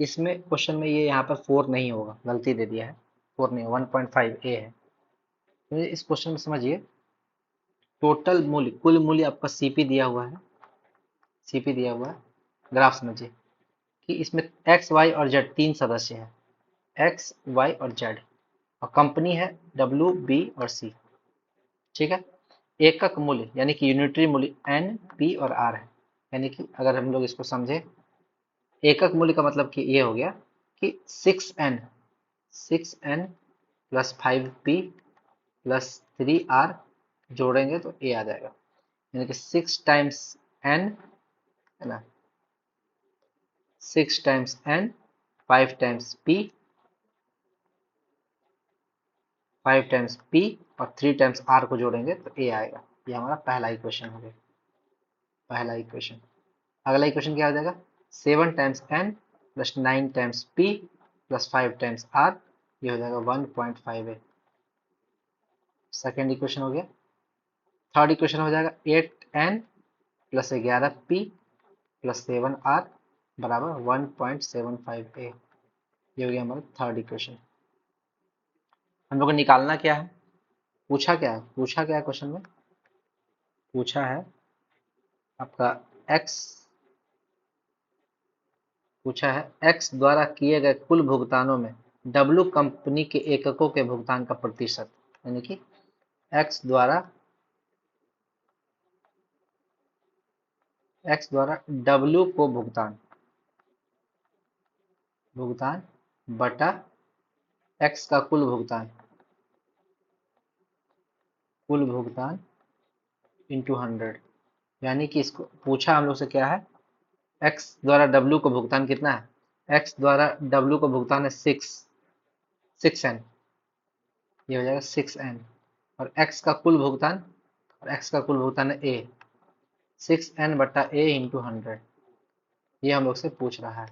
इसमें क्वेश्चन में ये यहाँ पर 4 नहीं होगा, गलती दे दिया है। 4 नहीं, 1.5 ए है। तो इस क्वेश्चन में समझिए, टोटल मूल्य, कुल मूल्य आपका सीपी दिया हुआ है। सीपी दिया हुआ है। ग्राफ समझिए कि इसमें एक्स वाई और जेड 3 सदस्य हैं। एक्स वाई और जेड, और कंपनी है डब्ल्यू बी और सी। ठीक है। एकक मूल्य यानी कि यूनिटरी मूल्य एन पी और आर है। यानी कि अगर हम लोग इसको समझे, एकक मूल्य का मतलब कि ये हो गया कि 6n plus 5p plus 3r जोड़ेंगे तो ए आ जाएगा। यानी कि 6 टाइम्स n, है ना, 6 times n, 5 times p, 5 times p और 3 टाइम्स r को जोड़ेंगे तो ए आएगा। ये हमारा पहला इक्वेशन हो गया, पहला इक्वेशन। अगला इक्वेशन क्या हो जाएगा? 7 times n plus 9 times p plus 5 times r, ये हो जाएगा 1.5a। सेकेंड इक्वेशन हो गया। थर्ड इक्वेशन हो जाएगा 8n plus 11p plus 7r बराबर 1.75a। ये हो गया हमारा थर्ड इक्वेशन। हम लोग को निकालना क्या है? पूछा क्या है? पूछा क्या है क्वेश्चन में? पूछा है आपका x, पूछा है x द्वारा किए गए कुल भुगतानों में W कंपनी के एककों के भुगतान का प्रतिशत। यानी कि x द्वारा W को भुगतान, भुगतान बटा x का कुल भुगतान, कुल भुगतान इंटू 100। यानी कि इसको पूछा हम लोग से क्या है? x द्वारा w को भुगतान कितना है? x द्वारा w को भुगतान है 6n, ये हो जाएगा 6n। और x का कुल भुगतान, और x का कुल भुगतान है a, 6n बटा a इंटू 100। ये हम लोग से पूछ रहा है।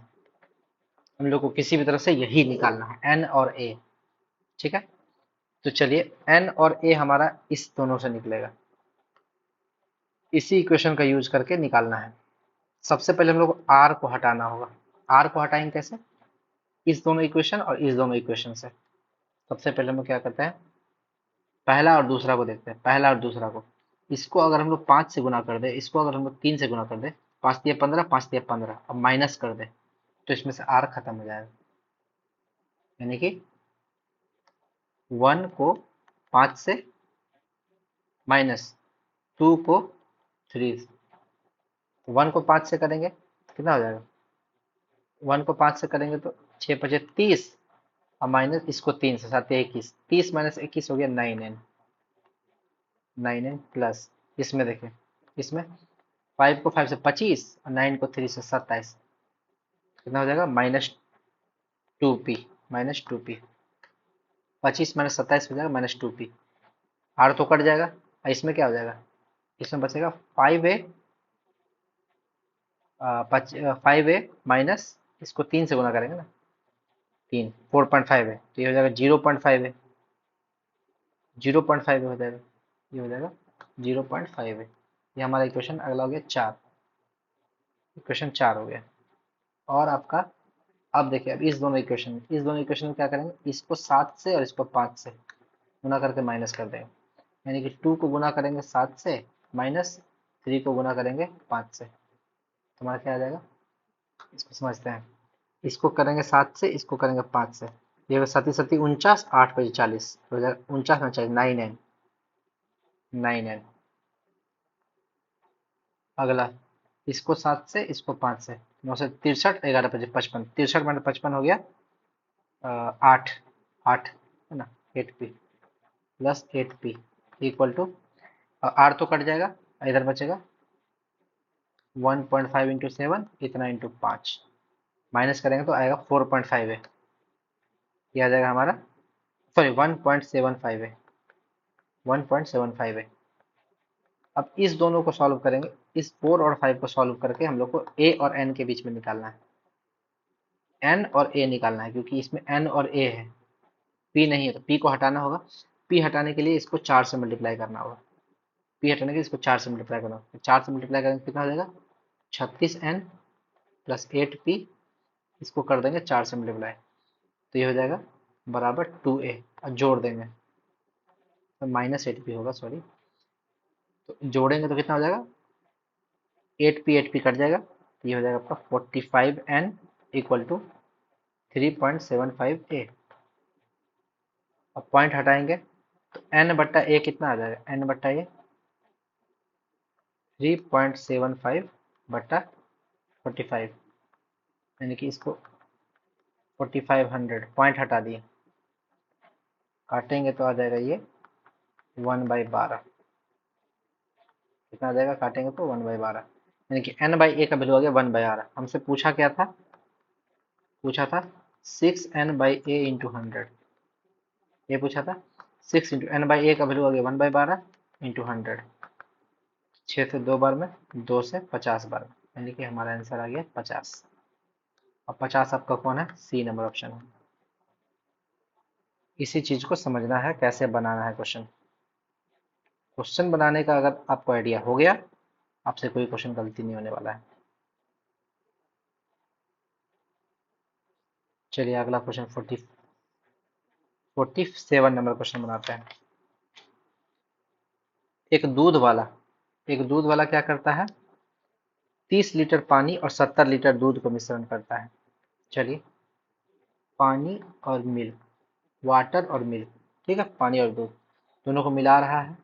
हम लोग को किसी भी तरह से यही निकालना है, n और a। ठीक है। तो चलिए n और a हमारा इस दोनों से निकलेगा, इसी इक्वेशन का यूज करके निकालना है। सबसे पहले हम लोग को r को हटाना होगा। r को हटाएंगे कैसे? इस दोनों इक्वेशन और इस दोनों इक्वेशन से। सबसे पहले हम लोग क्या करते हैं, पहला और दूसरा को देखते हैं। पहला और दूसरा को, इसको अगर हम लोग 5 से गुना कर दे, इसको अगर हम लोग 3 से गुना कर दे, 5 दिया 15, 5 दिया 15, अब माइनस कर दे तो इसमें से r खत्म हो जाएगा। यानी कि 1 को 5 से माइनस 2 को 3, 1 को 5 से करेंगे तो कितना हो जाएगा? 1 को 5 से करेंगे तो 6 5 30, और माइनस इसको 3 से, 7 21, 30 माइनस 21 हो गया 9n। 9n प्लस, इसमें देखिए, इसमें 5 को 5 से 25 और 9 को 3 से 27, कितना हो जाएगा? -2p, -2p। 25 माइनस 27 हो जाएगा -2p। आर तो कट जाएगा, और इसमें क्या हो जाएगा? इसमें बचेगा 5a, 5a माइनस, इसको 3 से गुना करेंगे ना, 3, 4.5 है तो ये हो जाएगा 0.5 है, 0.5 हो जाएगा, ये हो जाएगा 0.5 है। ये हमारा इक्वेशन अगला हो गया 4, इक्वेशन 4 हो गया। और आपका, अब देखिए, अब इस दोनों इक्वेशन में क्या करेंगे, इसको 7 से और इसको 5 से गुना करके माइनस कर देंगे। यानी कि 2 को गुना करेंगे 7 से, माइनस 3 को गुना करेंगे 5 से, हमारा क्या आ जाएगा? इसको समझते हैं। इसको करेंगे 7 से, इसको करेंगे 5 से, ये 7 7 49, 8 5 40 हो जाएगा 49 में 40, 9n, 9n। अगला, इसको 7 से, इसको 5 से, 9 से 63, 11 5 55, 63 में 55 हो गया 8, 8 है ना, 8p plus 8p equal to, R तो कट जाएगा, इधर बचेगा 1.5 इंटू 7, इतना इंटू 5, माइनस करेंगे तो आएगा 4.5 है। ये आ जाएगा हमारा, सॉरी 1.75 है, 1.75 है। अब इस दोनों को सॉल्व करेंगे, इस 4 और 5 को सॉल्व करके हम लोग को ए और एन के बीच में निकालना है, एन और ए निकालना है, क्योंकि इसमें एन और ए है, पी नहीं है, तो पी को हटाना होगा। पी हटाने के लिए इसको 4 से मल्टीप्लाई करना होगा, पी हटाने के लिए इसको 4 से मल्टीप्लाई करना होगा, 4 से मल्टीप्लाई करेंगे कितना हो जाएगा, 36n प्लस 8p, इसको कर देंगे 4 से मल्टीप्लाई, तो ये हो जाएगा बराबर 2a, और जोड़ देंगे तो -8p होगा, सॉरी, तो जोड़ेंगे तो कितना हो जाएगा, 8p कट जाएगा, तो ये हो जाएगा आपका 45n इक्वल टू 3.75a। अब पॉइंट हटाएंगे तो n बट्टा ए कितना आ जाएगा, n बट्टा ए 3.75 बट्टा 45, यानी कि इसको 4500, पॉइंट हटा दिए, काटेंगे तो आ जाएगा ये 1/12, कितना आ जाएगा, काटेंगे तो 1/12, यानी कि n/a का वैल्यू आ गया 1/12। हमसे पूछा क्या था, पूछा था 6n/a इंटू 100, ये पूछा था 6 इंटू n/a का वैल्यू आ गया 1/12 इंटू 100, 6 से 2 बार में, 2 से 50 बार में, यानी कि हमारा आंसर आ गया 50। और 50 आपका कौन है, सी नंबर ऑप्शन है। इसी चीज को समझना है कैसे बनाना है क्वेश्चन। क्वेश्चन बनाने का अगर आपको आइडिया हो गया, आपसे कोई क्वेश्चन गलती नहीं होने वाला है। चलिए अगला क्वेश्चन 47 नंबर क्वेश्चन बनाते हैं। एक दूध वाला एक दूध वाला क्या करता है, 30 लीटर पानी और 70 लीटर दूध को मिश्रण करता है। चलिए, पानी और मिल्क, वाटर और मिल्क, ठीक है, पानी और दूध दोनों को मिला रहा है।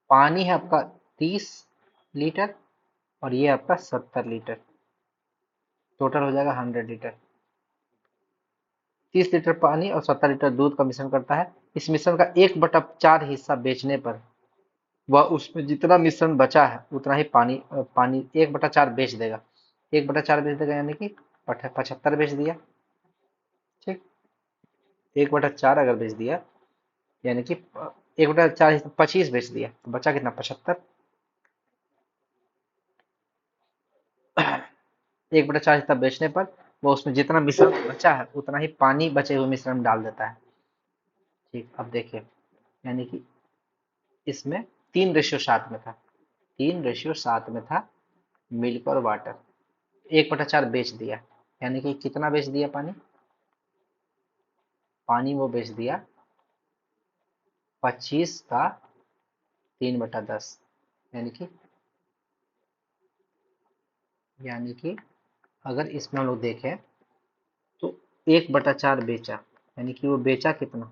पानी है आपका 30 लीटर और ये आपका 70 लीटर, टोटल हो जाएगा 100 लीटर। 30 लीटर पानी और 70 लीटर दूध का मिश्रण करता है। इस मिश्रण का 1/4 हिस्सा बेचने पर वह उसमें जितना मिश्रण बचा है उतना ही पानी 1/4 बेच देगा। 1/4 बेच देगा यानी कि 75 बेच दिया, ठीक। 1/4 अगर बेच दिया यानी कि 1/4 25 बेच दिया, तो बचा कितना, 75। 1/4 हिस्सा बेचने पर वो उसमें जितना मिश्रण बचा है उतना ही पानी बचे हुए मिश्रण में डाल देता है, ठीक। अब देखिए, यानी कि इसमें 3:7 में था, 3:7 में था मिल्क और वाटर। 1/4 बेच दिया, यानी कि कितना बेच दिया, पानी पानी वो बेच दिया 25 का 3/10, यानी कि अगर इसमें हम लोग देखें तो 1/4 बेचा, यानी कि वो बेचा कितना,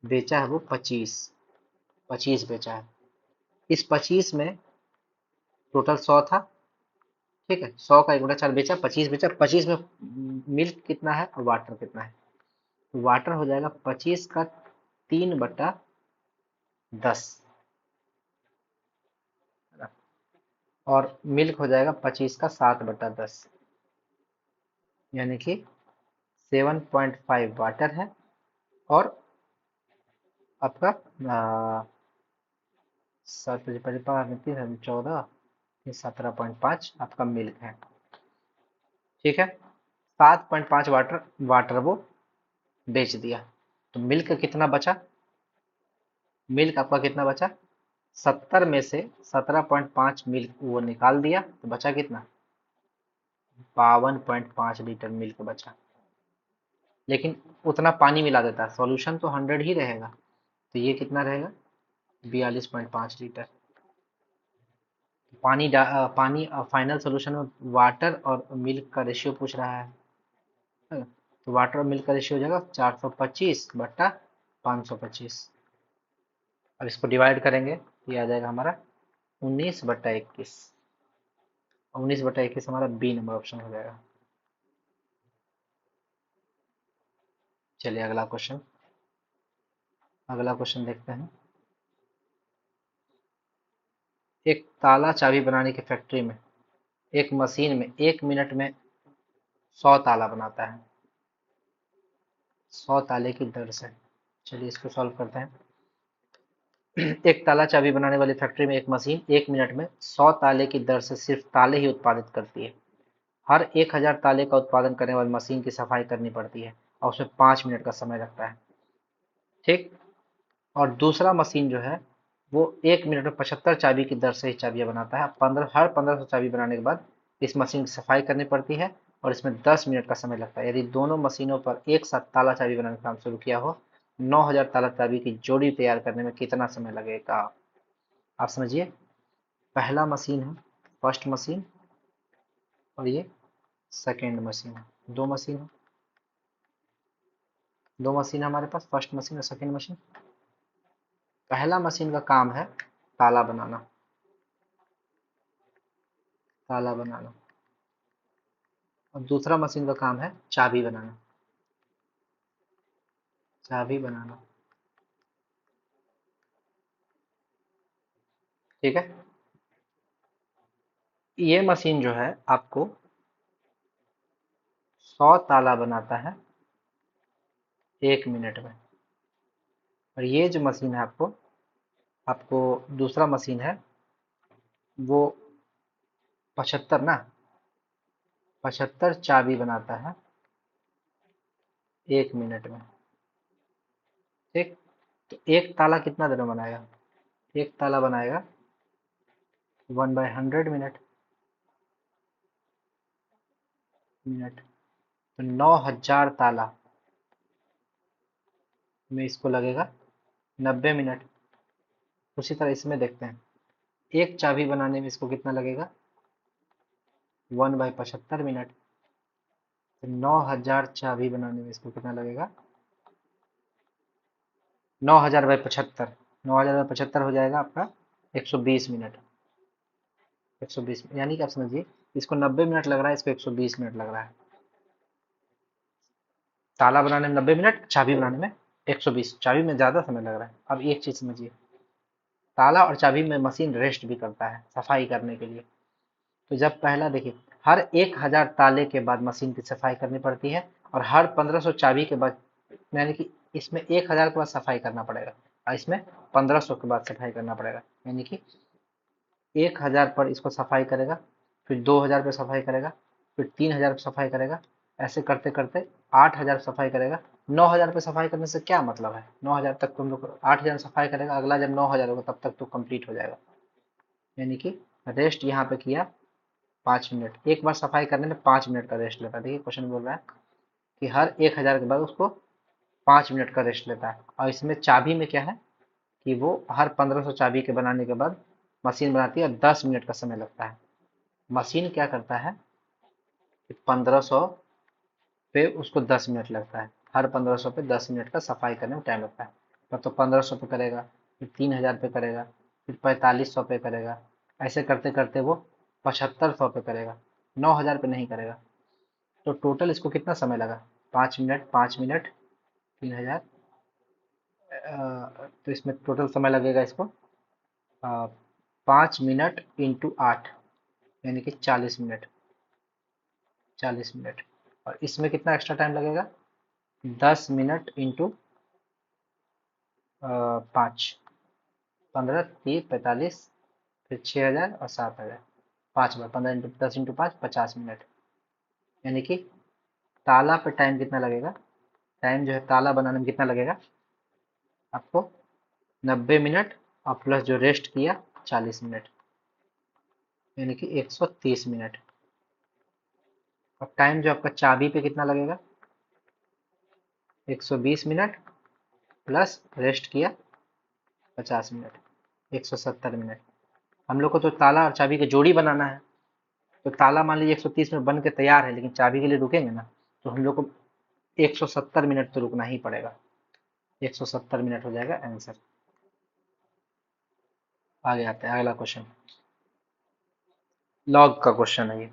बेचा है वो 25, 25 बेचा है। इस 25 में टोटल 100 था, ठीक है, 100 का 1/4 बेचा, 25 बेचा, 25 में मिल्क कितना है और वाटर कितना है, तो वाटर हो जाएगा 25 का 3/10, और मिल्क हो जाएगा 25 का 7/10, यानी कि 7.5 वाटर है, और आपका 14, 17.5 आपका मिल्क है, ठीक है। 7.5 वाटर वाटर वो बेच दिया, तो मिल्क कितना बचा, मिल्क आपका कितना बचा, 70 में से 17.5 मिल्क वो निकाल दिया, तो बचा कितना, 52.5 लीटर मिल्क बचा। लेकिन उतना पानी मिला देता है, सॉल्यूशन तो 100 ही रहेगा, तो ये कितना रहेगा, 42.5 लीटर। पानी फाइनल सॉल्यूशन में वाटर और मिल्क का रेशियो पूछ रहा है, तो वाटर और मिल्क का रेशियो हो जाएगा 425/525। अब इसको डिवाइड करेंगे, ये आ जाएगा हमारा 19/21, 19/21 हमारा बी नंबर ऑप्शन हो जाएगा। चलिए अगला क्वेश्चन देखते हैं। एक ताला चाबी बनाने की फैक्ट्री में एक मशीन में 1 मिनट में 100 ताला बनाता है, 100 ताले की दर से। चलिए इसको सॉल्व करते हैं। एक ताला चाबी बनाने वाली फैक्ट्री में एक मशीन 1 मिनट में 100 ताले की दर से सिर्फ ताले ही उत्पादित करती है। हर 1000 ताले का उत्पादन करने वाली मशीन की सफाई करनी पड़ती है और उसमें 5 मिनट का समय लगता है। ठीक। और दूसरा मशीन जो है वो 1 मिनट में 75 चाबी की दर से ही चाबियां बनाता है। 1500 चाबी बनाने के बाद इस मशीन की सफाई करनी पड़ती है और इसमें 10 मिनट का समय लगता है। यदि दोनों मशीनों पर एक साथ ताला चाबी बनाने का काम शुरू किया हो, 9000 ताला चाबी की जोड़ी तैयार करने में कितना समय लगेगा? आप समझिए, पहला मशीन है, फर्स्ट मशीन, और ये सेकेंड मशीन है। दो मशीन है, दो मशीन है हमारे पास, फर्स्ट मशीन और सेकेंड मशीन। पहला मशीन का काम है ताला बनाना, ताला बनाना, और दूसरा मशीन का काम है चाबी बनाना, चाबी बनाना। ठीक है। ये मशीन जो है आपको 100 ताला बनाता है 1 मिनट में। और ये जो मशीन है आपको आपको दूसरा मशीन है वो 75 ना, 75 चाबी बनाता है 1 मिनट में। ठीक। तो एक ताला कितना देर में बनाएगा? एक ताला बनाएगा 1/100 मिनट। मिनट तो 9000 ताला में इसको लगेगा 90 मिनट। उसी तरह इसमें देखते हैं, एक चाबी बनाने में इसको कितना लगेगा? 1/75 मिनट। तो 9000 चाबी बनाने में इसको कितना लगेगा? 9000/75, 9000/75 हो जाएगा आपका 120 मिनट। 120, यानी कि आप समझिए इसको 90 मिनट लग रहा है, इसको 120 मिनट लग रहा है। ताला बनाने में 90 मिनट, चाबी बनाने में 120। चाबी में ज़्यादा समय लग रहा है। अब एक चीज़ समझिए, ताला और चाबी में मशीन रेस्ट भी करता है सफाई करने के लिए। तो जब पहला देखिए, हर 1000 ताले के बाद मशीन की सफाई करनी पड़ती है, और हर 1500 चाबी के बाद, यानी कि इसमें 1000 के बाद सफाई करना पड़ेगा और इसमें 1500 के बाद सफाई करना पड़ेगा। यानी कि 1000 पर इसको सफाई करेगा, फिर 2000 पे सफाई करेगा, फिर 3000 पे सफाई करेगा, ऐसे करते करते 8000 सफाई करेगा। 9000 पे सफाई करने से क्या मतलब है? 9000 तक तो हम लोग 8000 सफाई करेगा, अगला जब 9000 होगा तब तक तो कंप्लीट हो जाएगा। यानी कि रेस्ट यहाँ पे किया 5 मिनट, एक बार सफाई करने में 5 मिनट का रेस्ट लेता है। देखिए क्वेश्चन बोल रहा है कि हर 1000 के बाद उसको 5 मिनट का रेस्ट लेता है। और इसमें चाबी में क्या है कि वो हर 1500 चाबी के बनाने के बाद मशीन बनाती है और 10 मिनट का समय लगता है। मशीन क्या करता है कि 1500 पे उसको 10 मिनट लगता है, हर 1500 पे 10 मिनट का सफाई करने में टाइम लगता है। तब तो 1500 पे करेगा, फिर 3000 पे करेगा, फिर 4500 पे करेगा, ऐसे करते करते वो 7500 पे करेगा, 9000 पे नहीं करेगा। तो टोटल इसको कितना समय लगा? 5 मिनट, 5 मिनट, 3000, तो इसमें टोटल समय लगेगा इसको 5 मिनट इंटू 8, यानी कि 40 मिनट। 40 मिनट। और इसमें कितना एक्स्ट्रा टाइम लगेगा? 10 मिनट इंटू 5, 15, 30, 45, फिर 6000 और 7000, 5 बार 15 इंटू 10 इंटू 5, 50 मिनट। यानी कि ताला पे टाइम कितना लगेगा? टाइम जो है ताला बनाने में कितना लगेगा आपको? 90 मिनट, और प्लस जो रेस्ट किया 40 मिनट, यानी कि 130 मिनट। और टाइम जो आपका चाबी पे कितना लगेगा? 120 मिनट, प्लस रेस्ट किया 50 मिनट, 170 मिनट। हम लोग को तो ताला और चाबी की जोड़ी बनाना है। तो ताला मान लीजिए 130 में बन के तैयार है, लेकिन चाबी के लिए रुकेंगे ना, तो हम लोग को 170 मिनट तो रुकना ही पड़ेगा। 170 मिनट हो जाएगा आंसर। आगे आते हैं, अगला क्वेश्चन। लॉग का क्वेश्चन है ये।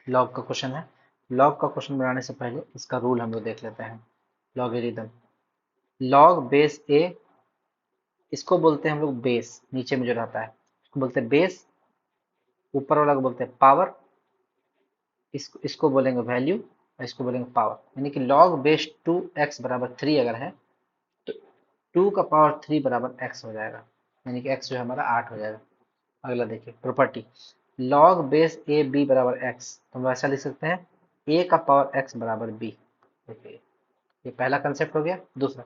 लॉग का क्वेश्चन है। लॉग का क्वेश्चन बनाने से पहले इसका रूल हम लोग देख लेते हैं। लॉगरिदम, लॉग बेस ए, इसको बोलते हैं हम लोग बेस, नीचे में जो रहता है इसको बोलते हैं बेस, ऊपर वाला को बोलते हैं पावर, इसको बोलेंगे वैल्यू, और इसको बोलेंगे पावर। यानी कि लॉग बेस 2x बराबर 3 अगर है, तो 2 का पावर 3 बराबर x हो जाएगा, यानी कि x जो है हमारा 8 हो जाएगा। अगला देखिए property, log base A B बराबर एक्स, तो हम ऐसा लिख सकते हैं a का पावर x बराबर b। देखिए ये पहला कंसेप्ट हो गया। दूसरा,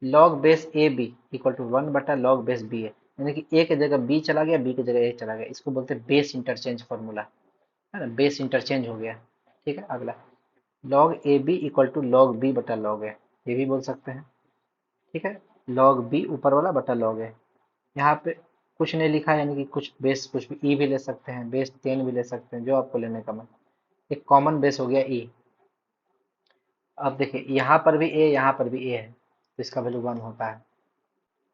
log base A B equal to 1/log base B है, यानी कि a की जगह b चला गया, b की जगह a चला गया, इसको बोलते हैं बेस इंटरचेंज फॉर्मूला, है ना, बेस इंटरचेंज हो गया। ठीक है। अगला, log A B equal to log B बटा लॉग है, ये भी बोल सकते हैं। ठीक है। लॉग बी ऊपर वाला बटा लॉग है, यहाँ पे कुछ नहीं लिखा है, यानी कि कुछ बेस कुछ भी ई भी ले सकते हैं, बेस 10 भी ले सकते हैं, जो आपको लेने का मन। एक कॉमन बेस हो गया ई। अब देखिए यहाँ पर भी ए, यहाँ पर भी ए है, तो इसका वैल्यू 1 होता है।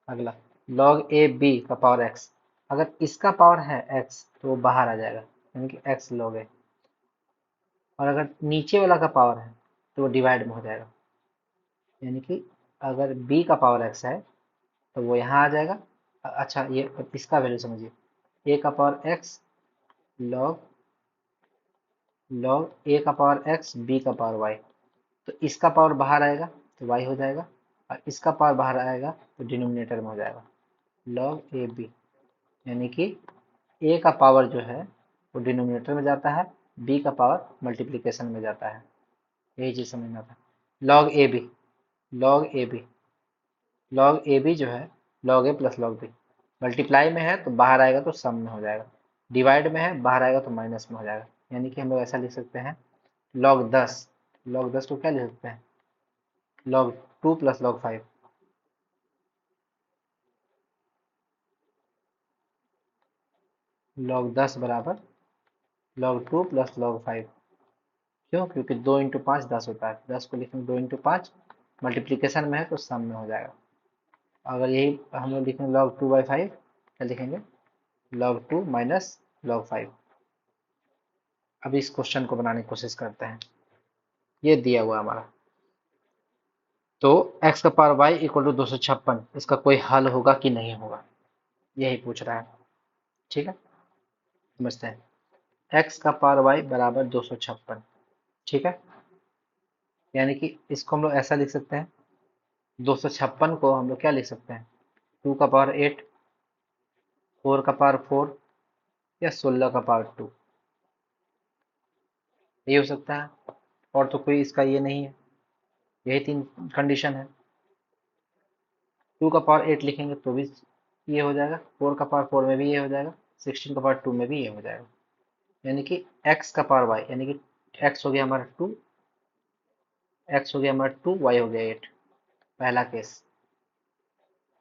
अगला, लॉग ए बी का पावर एक्स, अगर इसका पावर है एक्स तो वो बाहर आ जाएगा, यानी कि एक्स लॉग है। और अगर नीचे वाला का पावर है तो वो डिवाइड में हो जाएगा, यानी कि अगर बी का पावर एक्स है तो वो यहाँ आ जाएगा। अच्छा ये इसका वैल्यू समझिए, ए का पावर एक्स लॉग लॉग ए का पावर एक्स बी का पावर वाई, तो इसका पावर बाहर आएगा तो वाई हो जाएगा, और इसका पावर बाहर आएगा तो डिनोमिनेटर में हो जाएगा लॉग ए बी, यानी कि ए का पावर जो है वो डिनोमिनेटर में जाता है, बी का पावर मल्टीप्लिकेशन में जाता है। यही चीज़ समझना था। Log A B, log A B, log A B जो है log A plus log B, multiply में है तो बाहर आएगा तो सम में हो जाएगा, डिवाइड में है बाहर आएगा तो माइनस में हो जाएगा, यानी कि हम लोग ऐसा लिख सकते हैं log 10, log 10 को क्या लिख सकते हैं log 2 प्लस log 5, log 10 बराबर log 2 प्लस log 5। क्यों? क्योंकि 2 × 5 10 होता है, 10 को लिखेंगे 2 × 5, मल्टीप्लीकेशन में है तो सम में हो जाएगा। अगर यही हम लोग लिखेंगे log 2/5, क्या लिखेंगे log 2 माइनस log 5। अब इस क्वेश्चन को बनाने की कोशिश करते हैं। ये दिया हुआ हमारा, तो x का पावर y इक्वल टू 256, इसका कोई हल होगा कि नहीं होगा, यही पूछ रहा है। ठीक है, समझते हैं। x का पावर y बराबर 256। ठीक है, यानी कि इसको हम लोग ऐसा लिख सकते हैं, 256 को हम लोग क्या लिख सकते हैं 2 का पावर 8, 4 का पावर 4, या 16 का पावर 2, ये हो सकता है। और तो कोई इसका ये नहीं है, यही 3 कंडीशन है। 2 का पावर 8 लिखेंगे तो भी ये हो जाएगा, 4 का पावर 4 में भी ये हो जाएगा, 16 का पावर 2 में भी ये हो जाएगा, यानी कि x का पावर y, यानी कि x हो गया हमारा 2, x हो गया हमारा 2, y हो गया 8। पहला केस,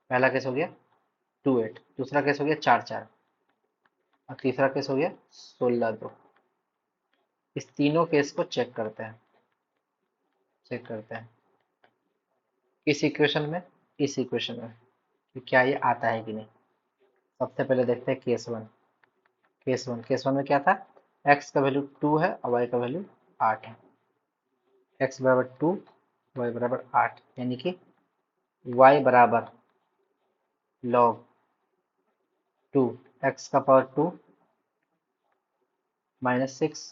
पहला केस हो गया 2 8, दूसरा केस हो गया 4 4, और तीसरा केस हो गया 16 2। इस तीनों केस को चेक करते हैं, चेक करते हैं किस इक्वेशन में, इस इक्वेशन में, कि क्या ये आता है कि नहीं। सबसे पहले देखते हैं केस 1। केस वन में क्या था, x का वैल्यू 2 है और y का वैल्यू 8 है। x बराबर 2, y बराबर 8, यानी कि y बराबर log 2 x का power 2 minus 6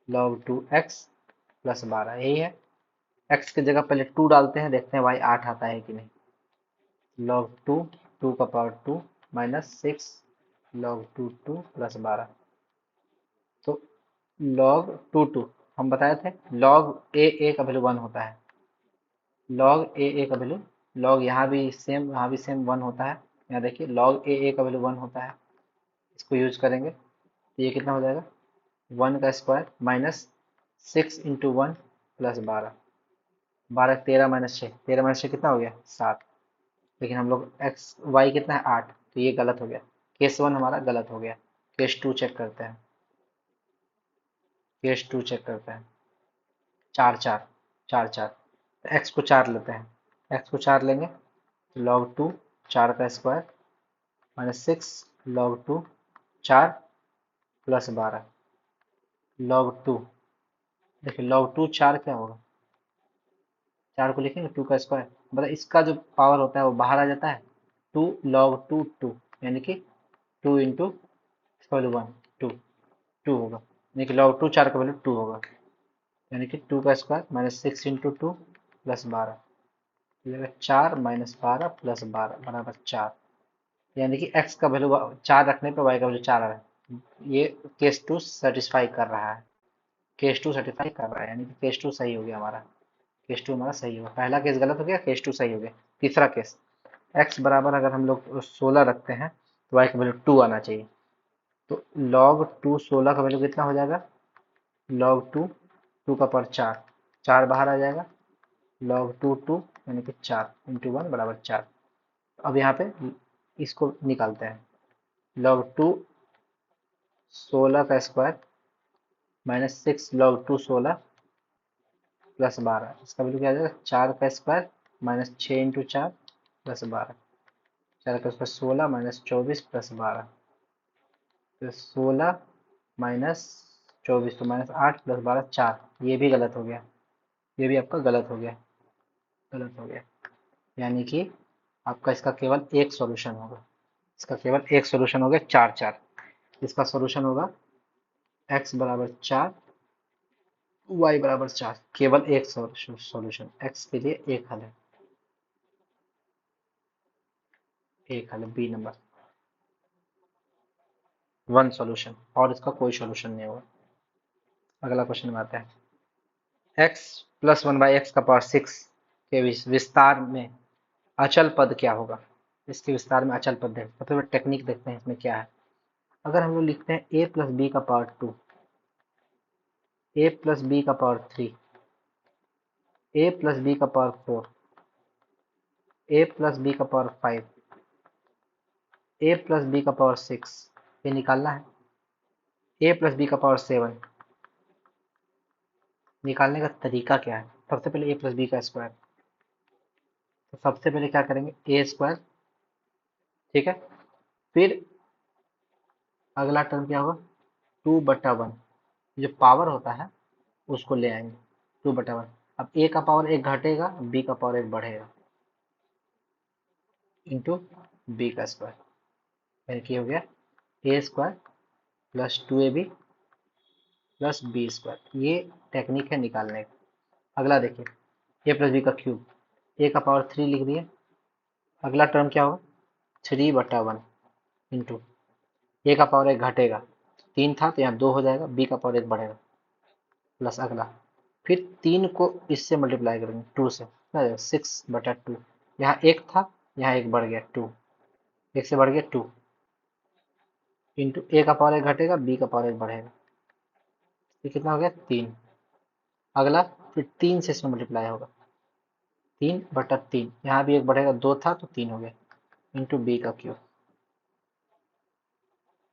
log 2 x plus 12, यही है। x की जगह पहले 2 डालते हैं, देखते हैं y 8 आता है कि नहीं। log 2, 2 का पावर 2 माइनस 6 log 2 2 प्लस 12, तो log 2 2 हम बताए थे log a का वैल्यू 1 होता है, log a का वैल्यू, log यहाँ भी सेम, यहाँ भी सेम 1 होता है। यहाँ देखिए log a का वैल्यू 1 होता है, इसको यूज करेंगे तो ये कितना हो जाएगा 1 का square minus 6 × 1 plus 12, 12 13 minus 6, 13 minus 6 कितना हो गया 7। लेकिन हम लोग एक्स वाई कितना है 8, तो ये गलत हो गया, केस 1 हमारा गलत हो गया। केस 2 चेक करते हैं, केस 2 चेक करते हैं। 4 4, 4 4, तो एक्स को 4 लेते हैं, एक्स को 4 लेंगे तो log 2 4 का square minus 6 log 2 4 plus 12 log 2, देखिए log 2 4 क्या होगा, 4 को लिखेंगे 2 का स्क्वायर, मतलब इसका जो पावर होता है वो बाहर आ जाता है, 2 log 2 2, यानी कि 2 इंटू 1 2, 2 होगा, यानी कि log 2 4 का वैल्यू 2 होगा, यानी कि 2 का स्क्वायर माइनस 6 × 2 प्लस 12, 4 -12 + 12 बराबर 4। यानी कि x का वैल्यू 4 रखने पे y का वैल्यू 4 आ रहा है। ये केस टू सेटिस्फाई कर रहा है। केस टू सेटिस्फाई कर रहा है, यानी कि केस टू सही हो गया हमारा। केस टू हमारा सही होगा। पहला केस गलत हो गया, केस टू सही हो गया। तीसरा केस, x बराबर अगर हम लोग 16 रखते हैं तो y का वैल्यू 2 आना चाहिए। तो log 2 16 का वैल्यू कितना हो जाएगा? log 2 2 का पावर 4, 4 बाहर आ जाएगा। log 2 2 यानी कि 4 इंटू 1 बराबर 4। अब यहाँ पे इसको निकालते हैं। log 2 16 का स्क्वायर -6 log 2 16 + 12, इसका वैल्यू क्या आ जाएगा? 4 का स्क्वायर -6 इंटू 4 + 12, 4 का स्क्वायर 16 -24 + 12, तो 16 -24 तो -8 + 12 4। ये भी गलत हो गया, ये भी आपका गलत हो गया, गलत हो गया। यानी कि आपका इसका केवल एक सॉल्यूशन होगा। इसका केवल एक सॉल्यूशन होगा 4 4। इसका सॉल्यूशन होगा x बराबर 4, y बराबर 4। केवल एक सॉल्यूशन, x के लिए एक हल है, एक हल है बी नंबर, वन सॉल्यूशन, और इसका कोई सॉल्यूशन नहीं होगा। अगला क्वेश्चन में आते हैं। x + 1/x का पावर 6 के विस्तार में अचल पद क्या होगा? इसके विस्तार में अचल पद देखते हैं। सबसे पहले टेक्निक देखते हैं इसमें क्या है। अगर हम लोग लिखते हैं a + b का पावर 2, a + b का पावर 3, a + b का पावर 4, a + b का पावर 5, a + b का पावर 6, ये निकालना है। a + b का पावर 7 निकालने का तरीका क्या है? सबसे पहले a + b का स्क्वायर, तो सबसे पहले क्या करेंगे? a स्क्वायर, ठीक है। फिर अगला टर्म क्या होगा? 2/1, जो पावर होता है उसको ले आएंगे, 2/1। अब a का पावर एक घटेगा, b का पावर एक बढ़ेगा, इंटू b का स्क्वायर, यानी कि हो गया a square + 2ab + b square. ये टेक्निक है निकालने का। अगला देखिए, a + b का क्यूब, a का पावर 3 लिख दिए। अगला टर्म क्या होगा? 3/1 इंटू a का पावर एक घटेगा, 3 था तो यहाँ 2 हो जाएगा, b का पावर एक बढ़ेगा, प्लस अगला, फिर 3 को इससे मल्टीप्लाई करेंगे 2 से, क्या आ जाएगा? 6/2। यहाँ एक था, यहाँ एक बढ़ गया 2, एक से बढ़ गया 2, इंटू a का पावर एक घटेगा, b का पावर एक बढ़ेगा, ये कितना हो गया? 3। अगला फिर 3 से इसमें मल्टीप्लाई होगा, 3/3, यहाँ भी एक बढ़ेगा, 2 था तो 3 हो गया, इंटू b का क्यूब।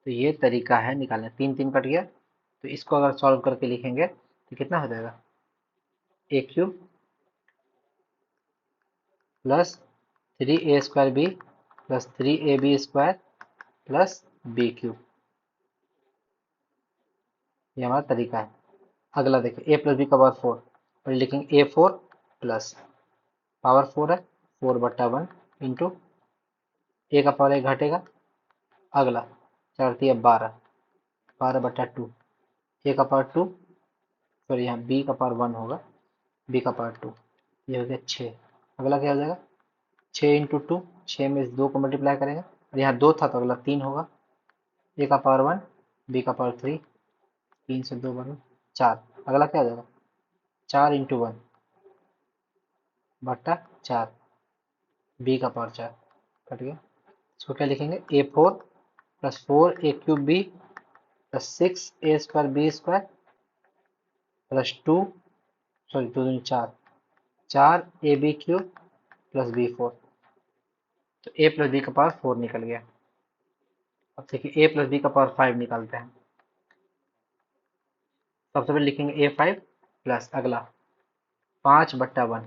तो ये तरीका है निकालने। 3 3 कट गया, तो इसको अगर सॉल्व करके लिखेंगे तो कितना हो जाएगा? a³ + 3a² b + 3ab² + b³, ये हमारा तरीका है। अगला देखिए, a + b का पावर 4, और लिखेंगे a4 प्लस पावर 4 है, 4/1 इंटू a का पावर एक घटेगा। अगला 4 × 12, 12/2, a का पावर 2, फिर यहाँ b का पावर 1 होगा, b का पावर 2, ये हो गया 6। अगला क्या हो जाएगा? 6 × 2, 6 में इस 2 को मल्टीप्लाई करेंगे, और यहाँ 2 था तो अगला 3 होगा, a का पावर 1, b का पावर 3, 3 से 2 बनो 4। अगला क्या हो जाएगा? 4 × 1/4, b का पावर 4, कट गया। इसको क्या लिखेंगे? a4 + 4a³ b + 6a² b² + 2, sorry 2 दूनी 4, 4ab³ + b4। तो a + b का पावर 4 निकल गया। अब देखिए a + b का पावर 5 निकालते हैं। सबसे पहले लिखेंगे a5 प्लस अगला 5/1,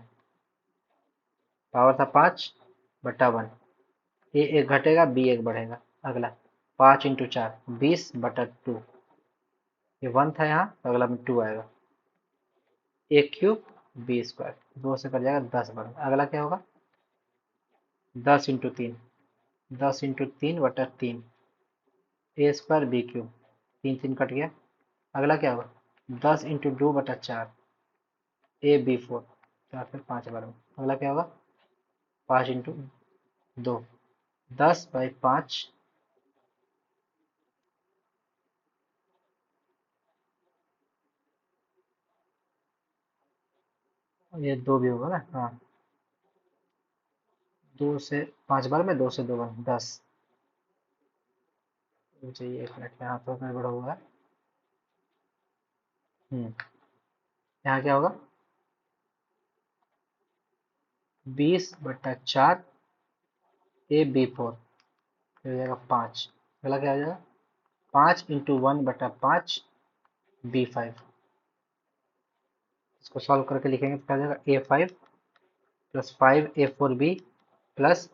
पावर था 5/1, a एक घटेगा, b एक बढ़ेगा। अगला 5 × 4, 20/2, ये 1 था यहाँ तो अगला में 2 आएगा, a³ b², 2 से कट जाएगा, 10 बढ़ेगा। अगला क्या होगा? 10 × 3, 10 × 3/3, a² b³, 3 3 कट गया। अगला क्या होगा? 10 × 2/4, a b4, 4 फिर 5 बार में। अगला क्या होगा? 5 × 2, 10/5। ये 2 भी होगा ना, हाँ। 2 से 5 बार में, 2 से 2 बार 10। चाहिए 1 मिनट, यहाँ तो गड़बड़ होगा। यहाँ क्या होगा? 20/4 AB4 हो जाएगा 5। अगला क्या हो जाएगा? 5 × 1/5 इसको सॉल्व करके लिखेंगे तो क्या हो जाएगा? A5 + 5A4B +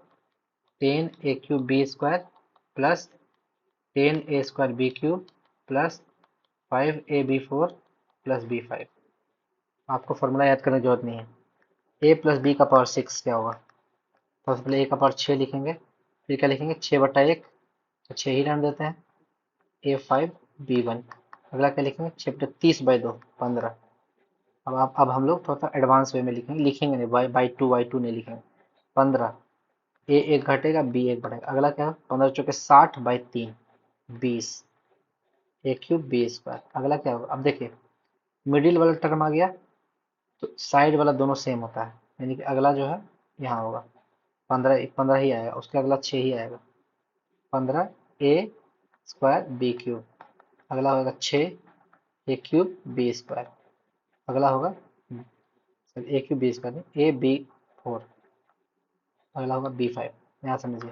10A3B² + 10A²B³ + 5AB4 + B5। आपको फॉर्मूला याद करने की जरूरत नहीं है। A + B का पावर 6 क्या होगा? सबसे पहले A का पावर 6 लिखेंगे, फिर क्या लिखेंगे? 6/1, तो 6 ही रहने देते हैं। A5B1। अगला क्या लिखेंगे? 6/30/2 15। अब हम लोग थोड़ा सा एडवांस वे में लिखेंगे नहीं, बाई टू नहीं लिखेंगे। 15। ए एक घटेगा, बी एक बढ़ेगा। अगला क्या है? 15 × 4 = 60/3 20। A³ B²। अगला क्या होगा? अब देखिए, मिडिल वाला टर्म आ गया तो साइड वाला दोनों सेम होता है, यानी कि अगला जो है यहाँ होगा 15 15 ही आएगा, उसके अगला 6 ही आएगा। 15A² B³। अगला होगा 6A³ B²। अगला होगा A³ B² नहीं, AB4। अगला होगा B5। यहाँ समझिए,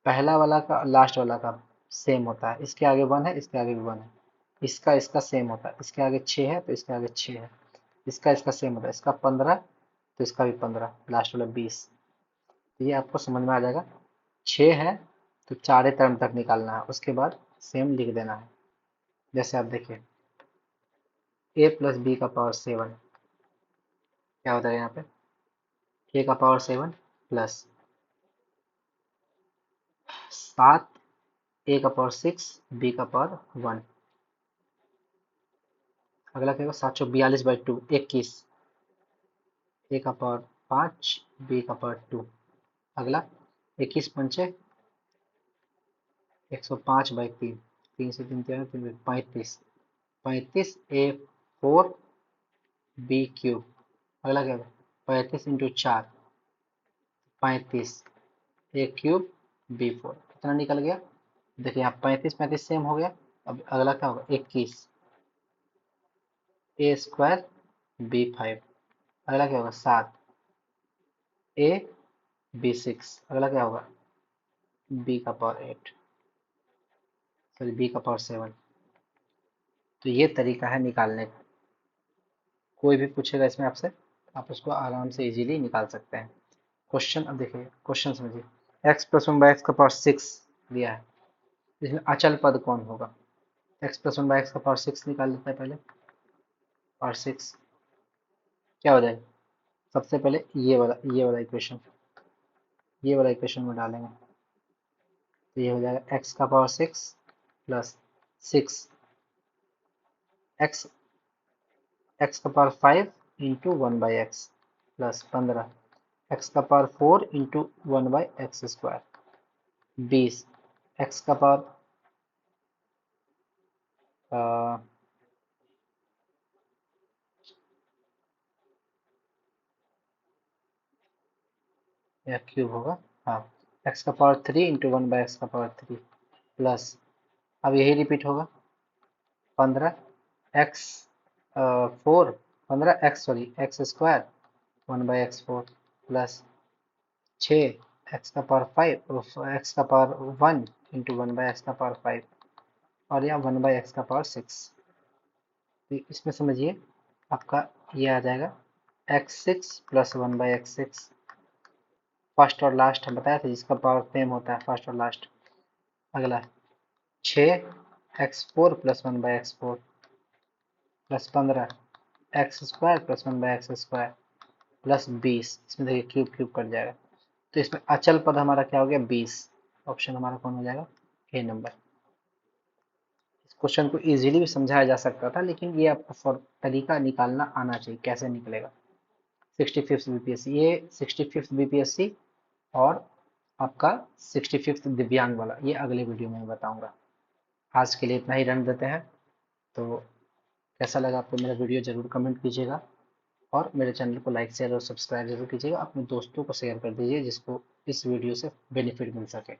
पहला वाला का लास्ट वाला का सेम होता है। इसके आगे 1 है, इसके आगे भी 1 है। इसका इसका सेम होता है। इसके आगे 6 है तो इसके आगे 6 है। इसका इसका सेम होता है। इसका 15 तो इसका भी 15, लास्ट वाला 20। तो ये आपको समझ में आ जाएगा। 6 है तो चारे टर्म तक निकालना है, उसके बाद सेम लिख देना है। जैसे आप देखिए, A + B का पावर 7 क्या होता है यहाँ पे? A का पावर 7 प्लस 7 A का पावर 6 B का पावर 1। अगला क्या होगा? 742/2 21। A का पावर 5 B का पावर 2। अगला 21×5 105/3। 3 से 3 35। 35A4B³। अगला क्या होगा? 35 × 4 35A³ कितना निकल गया? देखिए यहाँ 35 35 सेम हो गया। अब अगला क्या होगा? 21 A² B5। अगला क्या होगा? 7 AB6। अगला क्या होगा? B का पावर 8, सॉरी B का पावर 7। तो ये तरीका है निकालने का। कोई भी पूछेगा इसमें आपसे, आप उसको आराम से इजीली निकाल सकते हैं। क्वेश्चन अब देखिए, क्वेश्चन समझिए। x+1/x का पावर 6 दिया है, इसमें अचल पद कौन होगा? x+1/x का पावर 6 निकाल लेते हैं पहले। पावर 6 क्या हो जाएगा? सबसे पहले ये वाला इक्वेशन में डालेंगे, तो ये हो जाएगा x का पावर 6 प्लस 6 x का power 5 into 1/x plus 15 x का पावर 4 इंटू 1/x²। 20 x का पावर या क्यूब होगा, हाँ। x का पावर 3 इंटू 1/x का पावर 3 प्लस, अब यही रिपीट होगा 15x 4 15x sorry x² 1/x4 plus 6 x का पावर 5 x का पावर 1 इंटू 1/x का पावर 5 और यहाँ 1/x का पावर 6। तो इसमें समझिए आपका ये आ जाएगा x6 प्लस 1/x6। फर्स्ट और लास्ट हम बताया था जिसका पावर सेम होता है, फर्स्ट और लास्ट। अगला 6x4 plus 1/x4 plus 15x² plus 1/x² plus 20। इसमें देखिए क्यूब क्यूब कट जाएगा, तो इसमें अचल पद हमारा क्या हो गया? 20। ऑप्शन हमारा कौन हो जाएगा? ए नंबर। इस क्वेश्चन को इजीली भी समझाया जा सकता था, लेकिन ये आपको तरीका निकालना आना चाहिए कैसे निकलेगा। 65th बीपीएससी, ये 65th बीपीएससी और आपका 65th दिव्यांग वाला ये अगले वीडियो में बताऊंगा। आज के लिए इतना ही रन देते हैं। तो कैसा लगा आपको मेरा वीडियो ज़रूर कमेंट कीजिएगा, और मेरे चैनल को लाइक शेयर और सब्सक्राइब जरूर कीजिएगा। अपने दोस्तों को शेयर कर दीजिए जिसको इस वीडियो से बेनिफिट मिल सके।